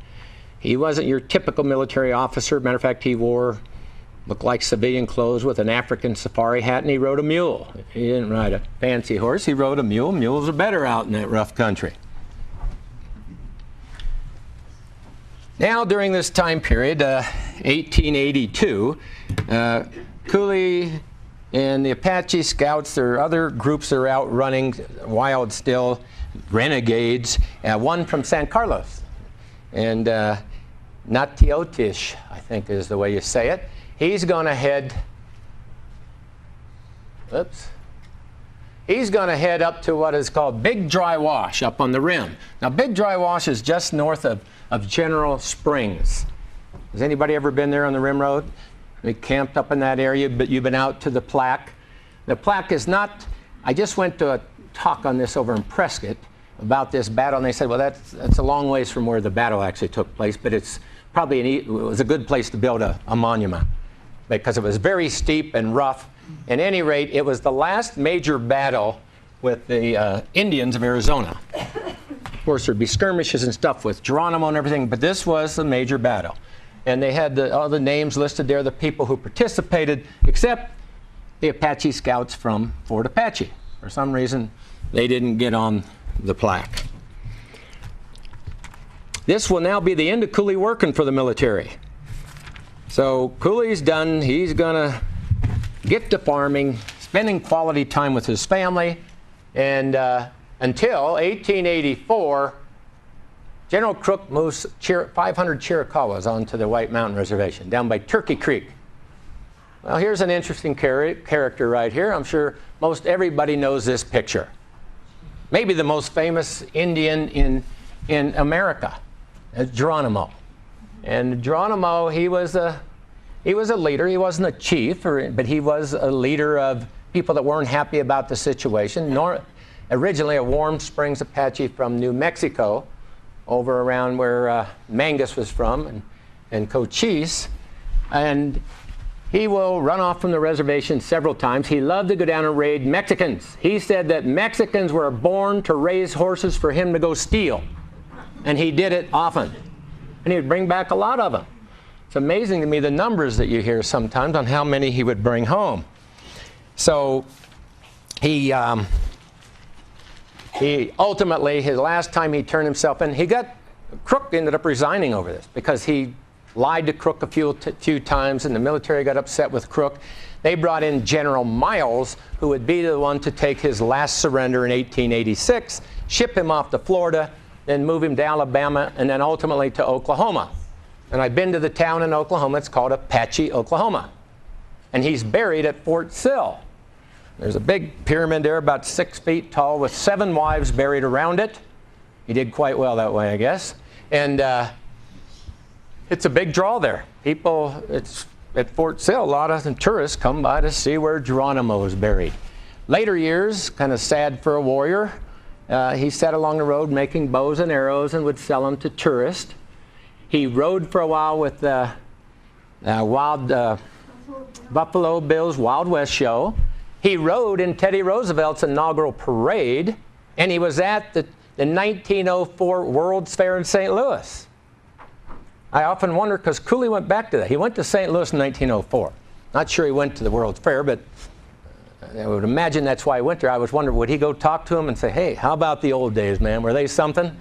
[SPEAKER 1] He wasn't your typical military officer. Matter of fact, he looked like civilian clothes with an African safari hat, and he rode a mule. He didn't ride a fancy horse. He rode a mule. Mules are better out in that rough country. Now, during this time period, 1882, Cooley and the Apache scouts, there are other groups that are out running wild still, renegades, one from San Carlos. And Natiotish, I think is the way you say it. He's going to head, he's going to head up to what is called Big Dry Wash up on the rim. Now, Big Dry Wash is just north of General Springs. Has anybody ever been there on the Rim Road? We camped up in that area, but you've been out to the plaque. The plaque is not, I just went to a talk on this over in Prescott about this battle, and they said, well, that's a long ways from where the battle actually took place, but it's probably it was a good place to build a monument because it was very steep and rough. At any rate, it was the last major battle with the Indians of Arizona. Of course, there'd be skirmishes and stuff with Geronimo and everything, but this was the major battle. And they had all the names listed there, the people who participated, except the Apache scouts from Fort Apache. For some reason, they didn't get on the plaque. This will now be the end of Cooley working for the military. So Cooley's done. He's going to get to farming, spending quality time with his family, and until 1884, General Crook moves 500 Chiricahuas onto the White Mountain Reservation down by Turkey Creek. Well, here's an interesting character right here. I'm sure most everybody knows this picture. Maybe the most famous Indian in America, Geronimo. And Geronimo, he was a leader. He wasn't a chief, but he was a leader of people that weren't happy about the situation. Originally a Warm Springs Apache from New Mexico, over around where Mangus was from, and Cochise. And he will run off from the reservation several times. He loved to go down and raid Mexicans. He said that Mexicans were born to raise horses for him to go steal. And he did it often. And he would bring back a lot of them. It's amazing to me the numbers that you hear sometimes on how many he would bring home. So he ultimately, his last time he turned himself in, Crook ended up resigning over this because he lied to Crook a few times, and the military got upset with Crook. They brought in General Miles, who would be the one to take his last surrender in 1886, ship him off to Florida, then move him to Alabama, and then ultimately to Oklahoma. And I've been to the town in Oklahoma. It's called Apache, Oklahoma. And he's buried at Fort Sill. There's a big pyramid there about 6 feet tall with 7 wives buried around it. He did quite well that way, I guess. And it's a big draw there. People, it's at Fort Sill, a lot of tourists come by to see where Geronimo is buried. Later years, kind of sad for a warrior, he sat along the road making bows and arrows and would sell them to tourists. He rode for a while with the Buffalo Bill's Wild West show. He rode in Teddy Roosevelt's inaugural parade, and he was at the 1904 World's Fair in St. Louis. I often wonder, because Cooley went back to that. He went to St. Louis in 1904. Not sure he went to the World's Fair, but I would imagine that's why he went there. I was wondering, would he go talk to him and say, hey, how about the old days, man? Were they something?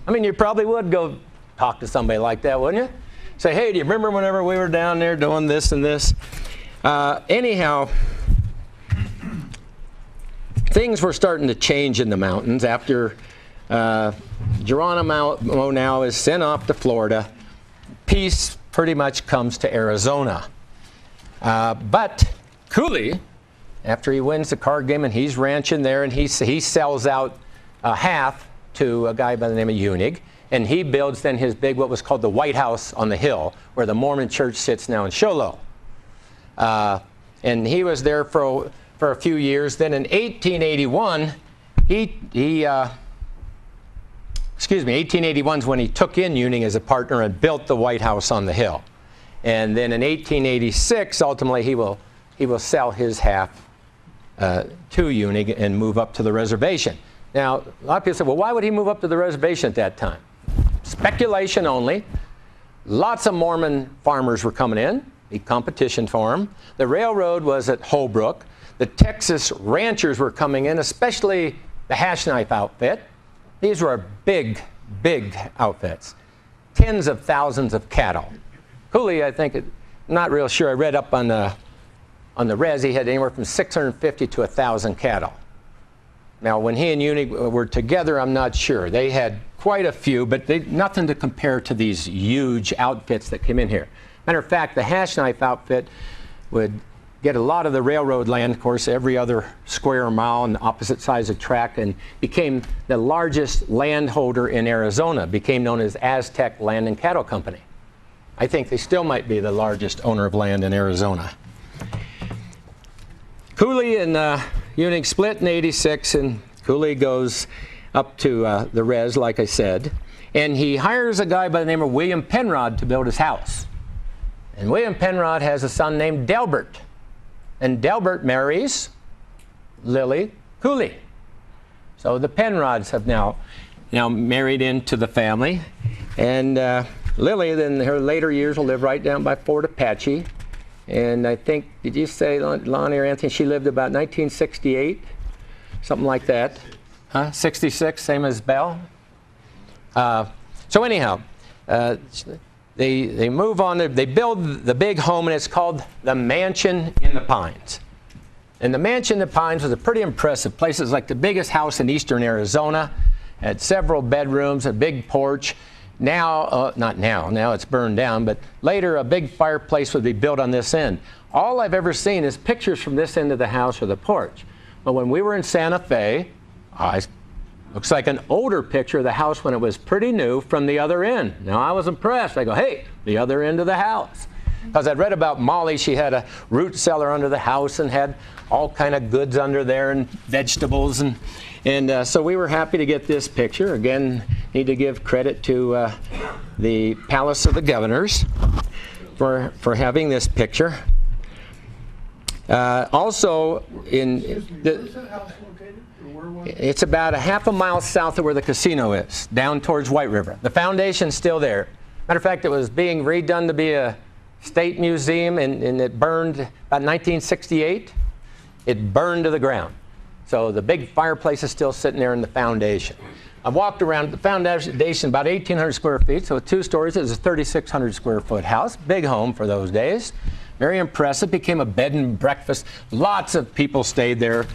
[SPEAKER 1] I mean, you probably would go talk to somebody like that, wouldn't you? Say, hey, do you remember whenever we were down there doing this and this? Anyhow, things were starting to change in the mountains after Geronimo now is sent off to Florida. Peace pretty much comes to Arizona. But Cooley, after he wins the card game and he's ranching there, and he sells out half to a guy by the name of Unig, and he builds then his big, what was called the White House on the hill, where the Mormon church sits now in Show Low. And he was there for a few years. Then in 1881, 1881 is when he took in Unig as a partner and built the White House on the hill. And then in 1886, ultimately, he will sell his half to Unig and move up to the reservation. Now, a lot of people say, well, why would he move up to the reservation at that time? Speculation only. Lots of Mormon farmers were coming in, big competition for him. The railroad was at Holbrook. The Texas ranchers were coming in, especially the Hash Knife outfit. These were big, big outfits. Tens of thousands of cattle. Cooley, I think, not real sure. I read up on the res, he had anywhere from 650 to 1,000 cattle. Now, when he and Unig were together, I'm not sure. They had quite a few, but nothing to compare to these huge outfits that came in here. Matter of fact, the Hash Knife outfit would get a lot of the railroad land, of course, every other square mile on the opposite sides of track, and became the largest landholder in Arizona, became known as Aztec Land and Cattle Company. I think they still might be the largest owner of land in Arizona. Cooley and Unig split in 86, and Cooley goes up to the res, like I said, and he hires a guy by the name of William Penrod to build his house. And William Penrod has a son named Delbert. And Delbert marries Lily Cooley. So the Penrods have now married into the family. And Lily, in her later years, will live right down by Fort Apache. And I think, did you say, Lonnie or Anthony, she lived about 1968? Something like that. Huh? 66, same as Belle? So anyhow, they move on, they build the big home, and it's called the Mansion in the Pines. And the Mansion in the Pines was a pretty impressive place. It was like the biggest house in eastern Arizona. It had several bedrooms, a big porch. Now, not now, now it's burned down, but later a big fireplace would be built on this end. All I've ever seen is pictures from this end of the house or the porch. But when we were in Santa Fe, looks like an older picture of the house when it was pretty new from the other end. Now, I was impressed. I go, hey, the other end of the house. Because I'd read about Molly. She had a root cellar under the house and had all kind of goods under there and vegetables. And so we were happy to get this picture. Again, need to give credit to the Palace of the Governors for having this picture. Also, in
[SPEAKER 2] Where's that house located? Or where was it?
[SPEAKER 1] it's about a half a mile south of where the casino is, down towards White River. The foundation's still there. Matter of fact, it was being redone to be a state museum, and it burned about 1968. It burned to the ground. So the big fireplace is still sitting there in the foundation. I've walked around the foundation, about 1,800 square feet, so 2 stories. It was a 3,600 square foot house, big home for those days. Very impressive. Became a bed and breakfast. Lots of people stayed there.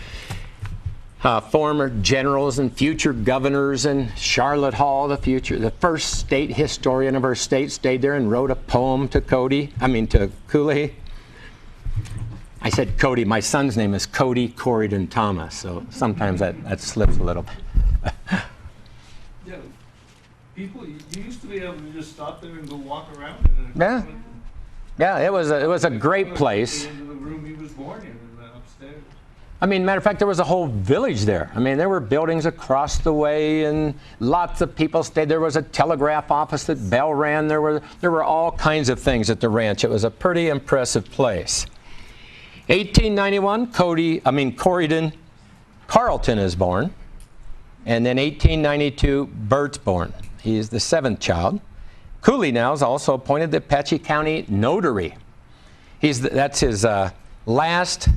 [SPEAKER 1] Former generals and future governors, and Charlotte Hall, the first state historian of our state, stayed there and wrote a poem to Cooley. I said Cody. My son's name is Cody Corydon Thomas, so sometimes that slips a little bit.
[SPEAKER 2] Yeah. People, you used to be able to just stop there and go walk around. And
[SPEAKER 1] Yeah, it was a great place.
[SPEAKER 2] Into the room he was born in and upstairs.
[SPEAKER 1] I mean, matter of fact, there was a whole village there. I mean, there were buildings across the way, and lots of people stayed. There was a telegraph office that bell ran. There were all kinds of things at the ranch. It was a pretty impressive place. 1891, Corydon Carlton is born, and then 1892, Bert's born. He is the 7th child. Cooley now is also appointed the Apache County Notary. That's his last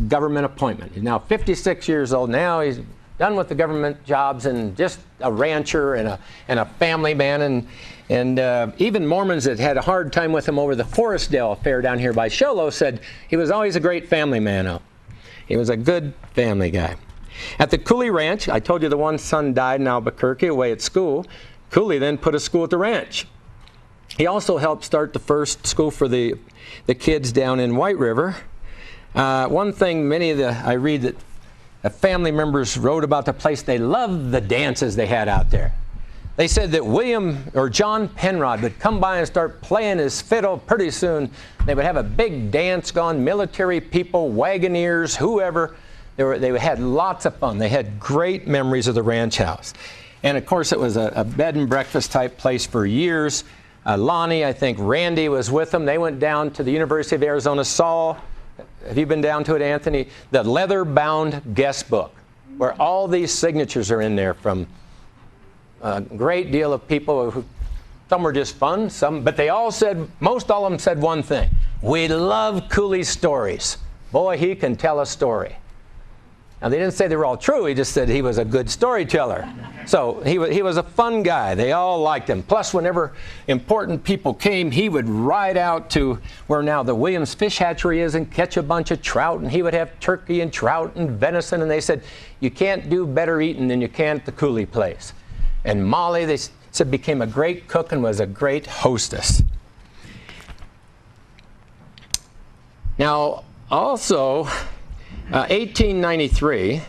[SPEAKER 1] government appointment. He's now 56 years old now. He's done with the government jobs and just a rancher and a family man. And even Mormons that had a hard time with him over the Forestdale affair down here by Sholo said he was always a great family man. He was a good family guy. At the Cooley Ranch, I told you the one son died in Albuquerque away at school. Cooley then put a school at the ranch. He also helped start the first school for the kids down in White River. One thing I read that family members wrote about the place, they loved the dances they had out there. They said that William or John Penrod would come by and start playing his fiddle. Pretty soon they would have a big dance going, military people, wagoneers, whoever. They had lots of fun. They had great memories of the ranch house. And of course it was a bed and breakfast type place for years. Lonnie, I think Randy was with them. They went down to the University of Arizona, saw, have you been down to it, Anthony? The leather-bound guest book, where all these signatures are in there from a great deal of people who, some were just fun, but they all said, most all of them said one thing: we love Cooley's stories. Boy, he can tell a story. Now, they didn't say they were all true. He just said he was a good storyteller. So he was a fun guy. They all liked him. Plus, whenever important people came, he would ride out to where now the Williams Fish Hatchery is and catch a bunch of trout. And he would have turkey and trout and venison. And they said, you can't do better eating than you can at the Cooley place. And Molly, they said, became a great cook and was a great hostess. Now, also, 1893,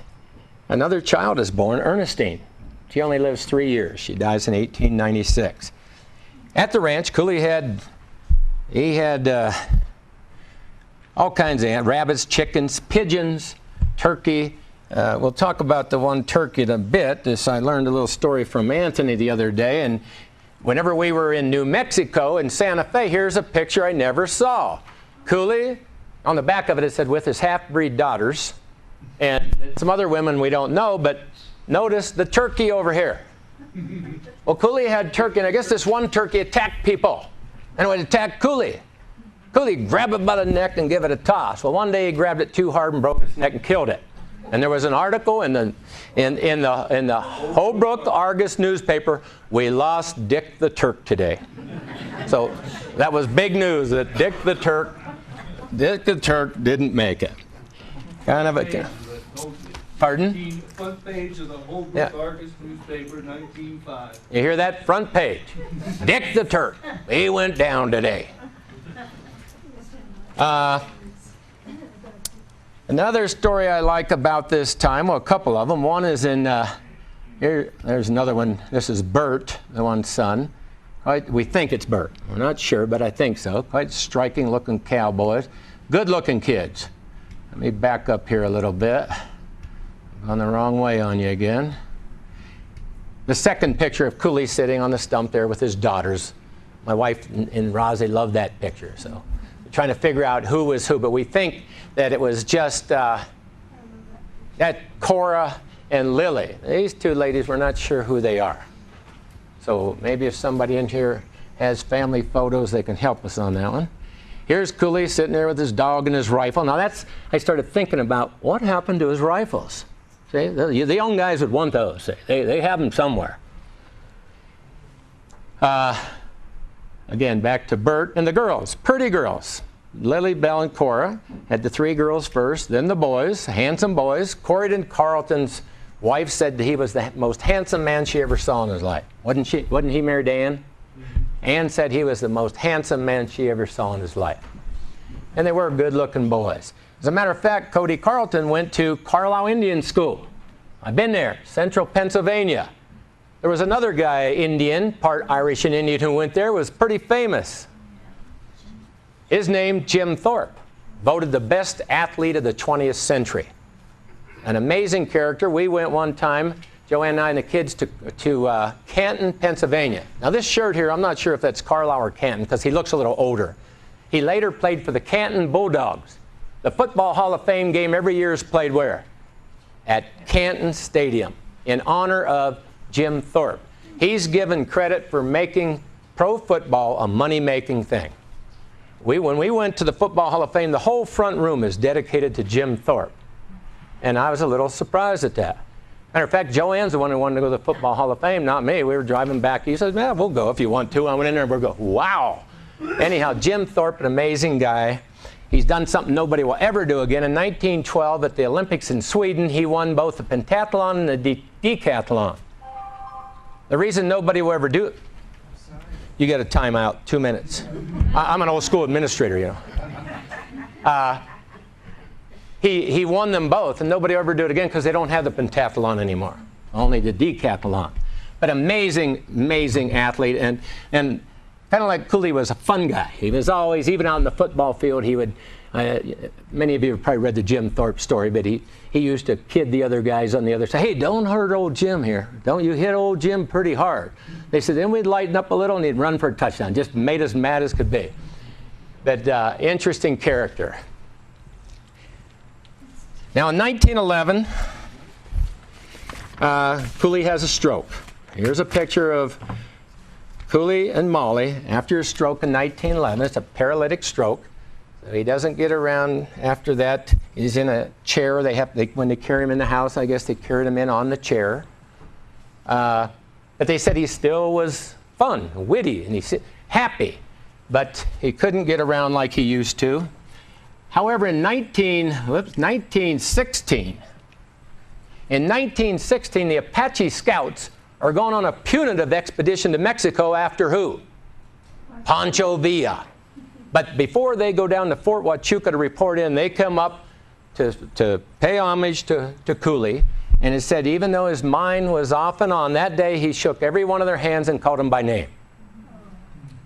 [SPEAKER 1] another child is born, Ernestine. She only lives 3 years. She dies in 1896. At the ranch, Cooley had all kinds of rabbits, chickens, pigeons, turkey. We'll talk about the one turkey in a bit. I learned a little story from Anthony the other day. And whenever we were in New Mexico, in Santa Fe, here's a picture I never saw. Cooley, on the back of it, it said with his half-breed daughters and some other women we don't know, but notice the turkey over here. Well, Cooley had turkey, and I guess this one turkey attacked people, and it would attack Cooley. Cooley grabbed it by the neck and give it a toss. Well, one day he grabbed it too hard and broke its neck and killed it. And there was an article in the Holbrook Argus newspaper, "We lost Dick the Turk today." So that was big news that Dick the Turk didn't make it. Kind of a... Pardon?
[SPEAKER 2] Front page of the Holbrook Argus newspaper, 1905.
[SPEAKER 1] You hear that? Front page. Dick the Turk. He went down today. Another story I like about this time, well, a couple of them. One is in, there's another one. This is Bert, the one son. We think it's Bert. We're not sure, but I think so. Quite striking-looking cowboys. Good-looking kids. Let me back up here a little bit. On the wrong way on you again. The second picture of Cooley sitting on the stump there with his daughters. My wife and Rosie loved that picture, so trying to figure out who was who, but we think that it was just that Cora and Lily. These two ladies, we're not sure who they are. So maybe if somebody in here has family photos, they can help us on that one. Here's Cooley sitting there with his dog and his rifle. Now I started thinking about what happened to his rifles. See, the young guys would want those. They have them somewhere. Again, back to Bert and the girls, pretty girls. Lily, Belle, and Cora had the three girls first, then the boys, handsome boys. Corydon Carleton's wife said that he was the most handsome man she ever saw in his life. Wasn't he married to Ann? Ann said he was the most handsome man she ever saw in his life. And they were good-looking boys. As a matter of fact, Cody Carleton went to Carlisle Indian School. I've been there, Central Pennsylvania. There was another guy, Indian, part Irish and Indian, who went there, was pretty famous. His name, Jim Thorpe, voted the best athlete of the 20th century. An amazing character. We went one time, Joanne and I and the kids, to Canton, Pennsylvania. Now this shirt here, I'm not sure if that's Carlisle or Canton, because he looks a little older. He later played for the Canton Bulldogs. The Football Hall of Fame game every year is played where? At Canton Stadium, in honor of Jim Thorpe. He's given credit for making pro football a money-making thing. When we went to the Football Hall of Fame, the whole front room is dedicated to Jim Thorpe. And I was a little surprised at that. Matter of fact, Joanne's the one who wanted to go to the Football Hall of Fame, not me. We were driving back. He said, "Man, we'll go if you want to." I went in there and we'll go, wow. Anyhow, Jim Thorpe, an amazing guy. He's done something nobody will ever do again. In 1912, at the Olympics in Sweden, he won both the pentathlon and the decathlon. The reason nobody will ever do it, you get a timeout, 2 minutes. I'm an old school administrator, you know. He won them both, and nobody will ever do it again because they don't have the pentathlon anymore, only the decathlon. But amazing, amazing athlete, and kind of like Cooley was a fun guy. He was always, even out in the football field, he would, many of you have probably read the Jim Thorpe story, but he used to kid the other guys on the other side. "Hey, don't hurt old Jim here. Don't you hit old Jim pretty hard." They said, then we'd lighten up a little and he'd run for a touchdown. Just made us mad as could be. But interesting character. Now in 1911, Cooley has a stroke. Here's a picture of Cooley and Molly after a stroke in 1911. It's a paralytic stroke. So he doesn't get around after that. He's in a chair. When they carry him in the house, I guess they carried him in on the chair. But they said he still was fun, witty, and he's happy. But he couldn't get around like he used to. However, in 1916, the Apache Scouts are going on a punitive expedition to Mexico after who? Pancho Villa. But before they go down to Fort Huachuca to report in, they come up to pay homage to Cooley. And it said even though his mind was off and on, that day he shook every one of their hands and called them by name.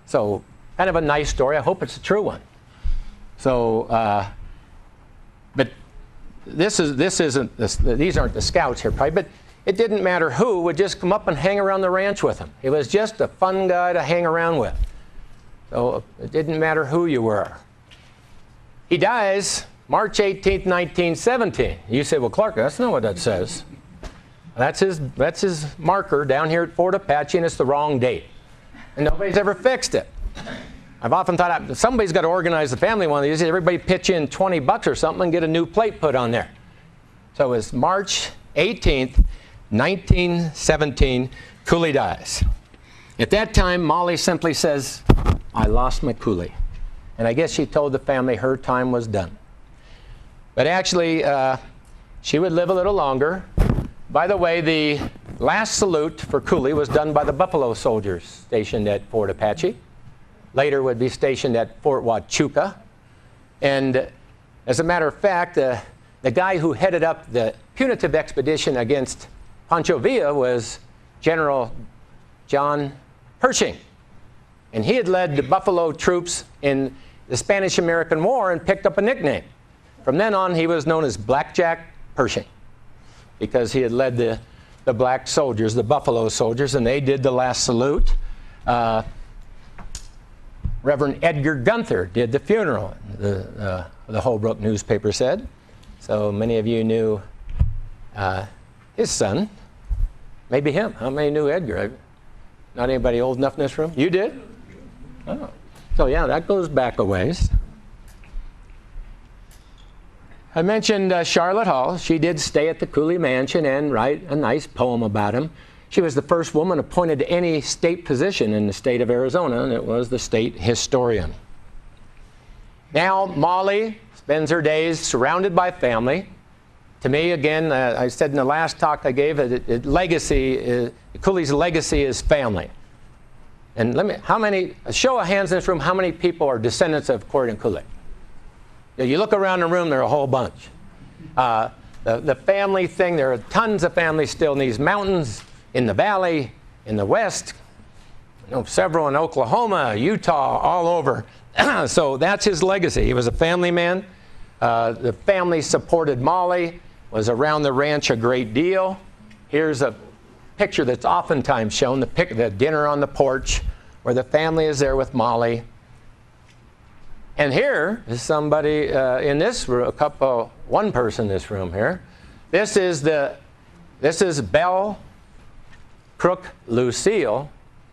[SPEAKER 1] So kind of a nice story. I hope it's a true one. So, but these aren't the scouts here probably, but it didn't matter who would just come up and hang around the ranch with him. He was just a fun guy to hang around with. So it didn't matter who you were. He dies March 18th, 1917. You say, well, Clark, that's not what that says. That's his marker down here at Fort Apache, and it's the wrong date. And nobody's ever fixed it. I've often thought somebody's got to organize the family one of these. Everybody pitch in $20 or something and get a new plate put on there. So it's March 18th, 1917, Cooley dies. At that time, Molly simply says, "I lost my Cooley." And I guess she told the family her time was done. But actually, she would live a little longer. By the way, the last salute for Cooley was done by the Buffalo soldiers stationed at Fort Apache. Later would be stationed at Fort Huachuca. And as a matter of fact, the guy who headed up the punitive expedition against Pancho Villa was General John Pershing. And he had led the Buffalo troops in the Spanish-American War and picked up a nickname. From then on, he was known as Blackjack Pershing because he had led the black soldiers, the Buffalo soldiers, and they did the last salute. Reverend Edgar Gunther did the funeral, the Holbrook newspaper said. So many of you knew his son, maybe him. How many knew Edgar? Not anybody old enough in this room? You did? Oh. So yeah, that goes back a ways. I mentioned Charlotte Hall. She did stay at the Cooley Mansion and write a nice poem about him. She was the first woman appointed to any state position in the state of Arizona, and it was the state historian. Now, Molly spends her days surrounded by family. To me, again, I said in the last talk I gave, Cooley's legacy is family. And a show of hands in this room, how many people are descendants of Corydon Cooley? You look around the room, there are a whole bunch. The family thing, there are tons of families still in these mountains, in the valley, in the west, several in Oklahoma, Utah, all over. So that's his legacy. He was a family man. The family supported Molly, was around the ranch a great deal. Here's a picture that's oftentimes shown, the dinner on the porch, where the family is there with Molly. And here is somebody in this room, one person in this room here. This is Belle Crook Lucille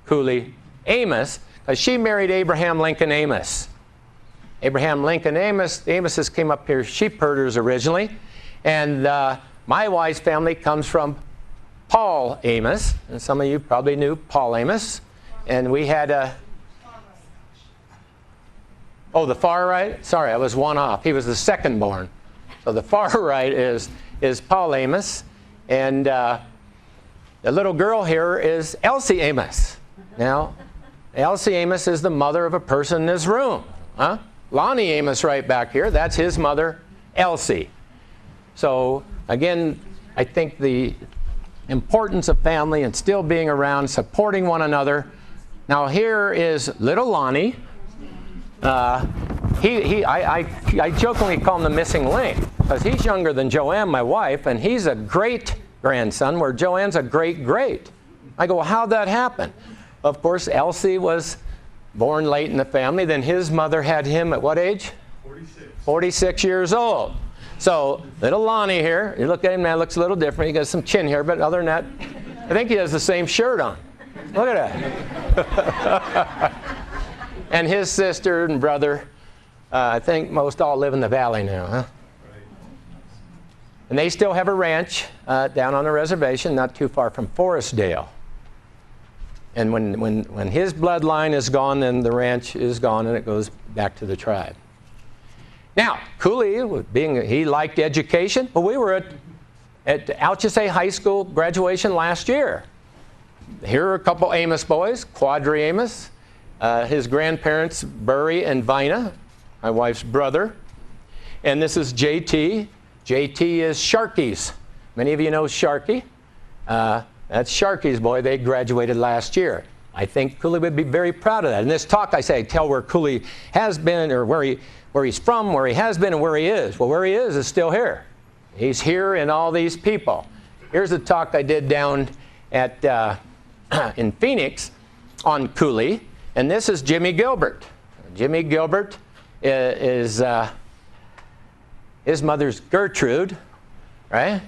[SPEAKER 1] Cooley Amos, because she married Abraham Lincoln Amos. Abraham Lincoln Amos, the Amoses came up here sheep herders originally, and my wife's family comes from Paul Amos, and some of you probably knew Paul Amos, and we had a the far right? Sorry, I was one off. He was the second born. So the far right is Paul Amos. And the little girl here is Elsie Amos. Now, Elsie Amos is the mother of a person in this room. Lonnie Amos right back here, that's his mother, Elsie. So, again, I think the importance of family and still being around, supporting one another. Now, here is little Lonnie. I jokingly call him the missing link, because he's younger than Joanne, my wife, and he's a great-grandson, where Joanne's a great-great. I go, well, how'd that happen? Of course, Elsie was born late in the family. Then his mother had him at what age?
[SPEAKER 2] 46.
[SPEAKER 1] 46 years old. So little Lonnie here, you look at him now, looks a little different. He got some chin hair, but other than that, I think he has the same shirt on. Look at that. And his sister and brother, I think most all live in the valley now, huh? And they still have a ranch down on the reservation, not too far from Forestdale. And when his bloodline is gone, then the ranch is gone and it goes back to the tribe. Now, Cooley, he liked education. Well, we were at Alchesay High School graduation last year. Here are a couple Amos boys, Quadri Amos. His grandparents, Burry and Vina, my wife's brother. And this is JT. JT is Sharky's. Many of you know Sharky. That's Sharky's boy. They graduated last year. I think Cooley would be very proud of that. In this talk, I tell where Cooley has been, or where he's from, where he has been, and where he is. Well, where he is still here. He's here in all these people. Here's a talk I did down at in Phoenix on Cooley. And this is Jimmy Gilbert. Jimmy Gilbert is his mother's Gertrude, right?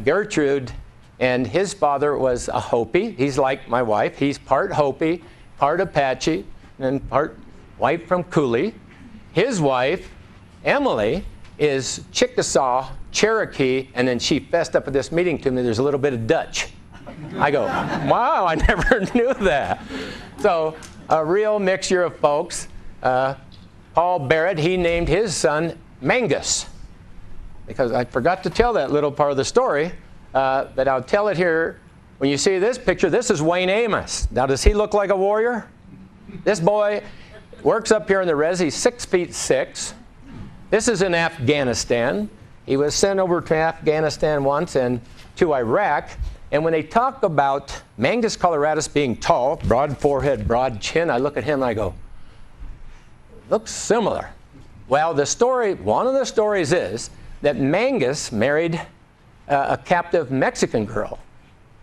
[SPEAKER 1] Gertrude, and his father was a Hopi. He's like my wife. He's part Hopi, part Apache, and part white from Cooley. His wife, Emily, is Chickasaw, Cherokee, and then she fessed up at this meeting to me, there's a little bit of Dutch. I go, wow, I never knew that. So a real mixture of folks. Paul Barrett, he named his son Mangus, because I forgot to tell that little part of the story, but I'll tell it here. When you see this picture, this is Wayne Amos. Now, does he look like a warrior? This boy works up here in the res. He's 6'6". This is in Afghanistan. He was sent over to Afghanistan once and to Iraq. And when they talk about Mangus Coloradus being tall, broad forehead, broad chin, I look at him and I go, looks similar. Well, the story, one of the stories is that Mangus married a captive Mexican girl.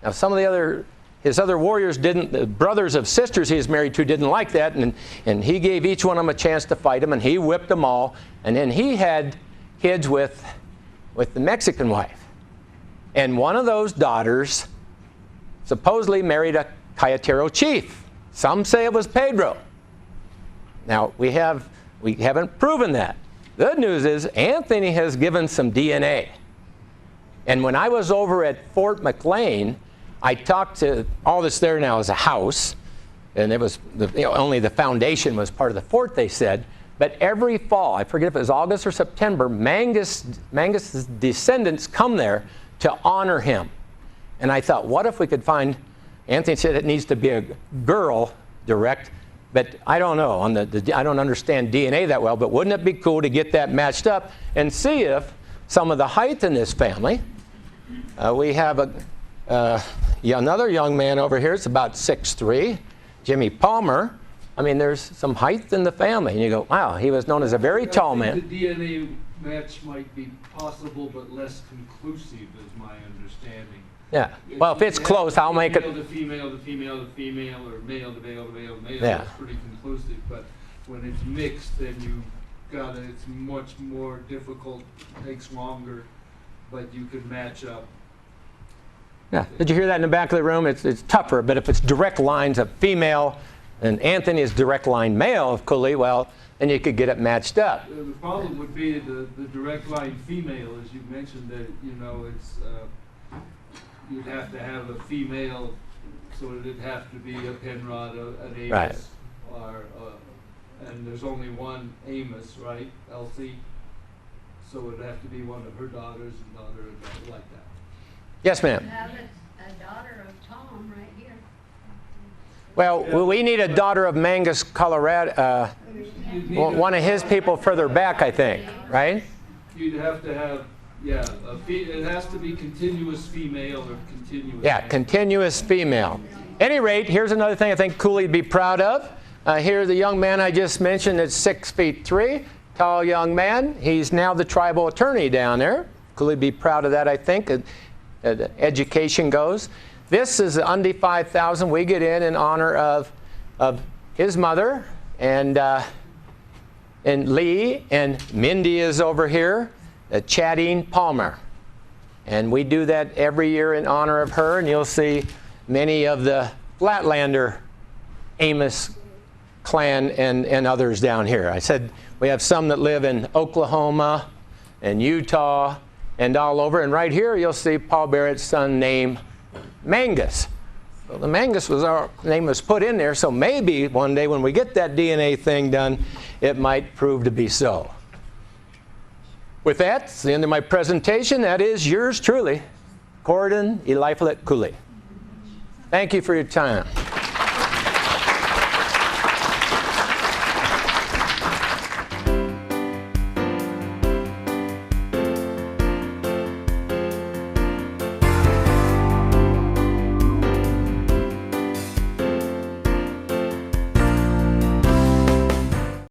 [SPEAKER 1] Now, some of the other his other warriors didn't, the brothers of sisters he was married to didn't like that, and he gave each one of them a chance to fight him, and he whipped them all. And then he had kids with the Mexican wife. And one of those daughters supposedly married a Cayetero chief. Some say it was Pedro. Now, we haven't proven that. Good news is Anthony has given some DNA. And when I was over at Fort McLean, I talked to, all this there now is a house, and it was only the foundation was part of the fort, they said. But every fall, I forget if it was August or September, Mangus's descendants come there to honor him. And I thought, what if we could find, Anthony said it needs to be a girl direct, but I don't know, I don't understand DNA that well, but wouldn't it be cool to get that matched up and see if some of the height in this family, we have another young man over here, it's about 6'3", Jimmy Palmer. I mean, there's some height in the family, and you go, wow, he was known as a very tall man.
[SPEAKER 2] The DNA match might be possible, but less conclusive, is my understanding.
[SPEAKER 1] Yeah. Well, if it's close, I'll make it.
[SPEAKER 2] Male to female to female to female, or male to male to male to male.
[SPEAKER 1] Yeah.
[SPEAKER 2] It's pretty conclusive. But when it's mixed, then it's much more difficult. Takes longer, but you can match up.
[SPEAKER 1] Yeah. Did you hear that in the back of the room? It's tougher, but if it's direct lines of female, and Anthony is direct line male of Cooley, well, then you could get it matched up.
[SPEAKER 2] The problem would be the direct line female, as you mentioned, that it's. You'd have to have a female, so it'd have to be a Penrod, an Amos,
[SPEAKER 1] right.
[SPEAKER 2] And there's only one Amos, right, Elsie? So it'd have to be one of her daughters and daughter like that.
[SPEAKER 1] Yes, ma'am.
[SPEAKER 4] Have a daughter of Tom right here.
[SPEAKER 1] Well,
[SPEAKER 2] Yeah,
[SPEAKER 1] we need a daughter of Mangus, Colorado, one of his people further back, I think, right?
[SPEAKER 2] You'd have to have, yeah, it has to be continuous female or continuous.
[SPEAKER 1] Yeah, continuous female. Any rate, here's another thing I think Cooley would be proud of. Here's the young man I just mentioned that's 6'3", tall young man. He's now the tribal attorney down there. Cooley would be proud of that, I think, education goes. This is the Undy 5000 we get in honor of his mother, and Lee, and Mindy is over here. Chadine Palmer. And we do that every year in honor of her, and you'll see many of the Flatlander Amos clan and others down here. I said we have some that live in Oklahoma and Utah and all over, and right here you'll see Paul Barrett's son named Mangus. Well, the Mangus was our name was put in there, so maybe one day when we get that DNA thing done, it might prove to be so. With that, it's the end of my presentation. That is yours truly, Corydon Cooley. Thank you for your time.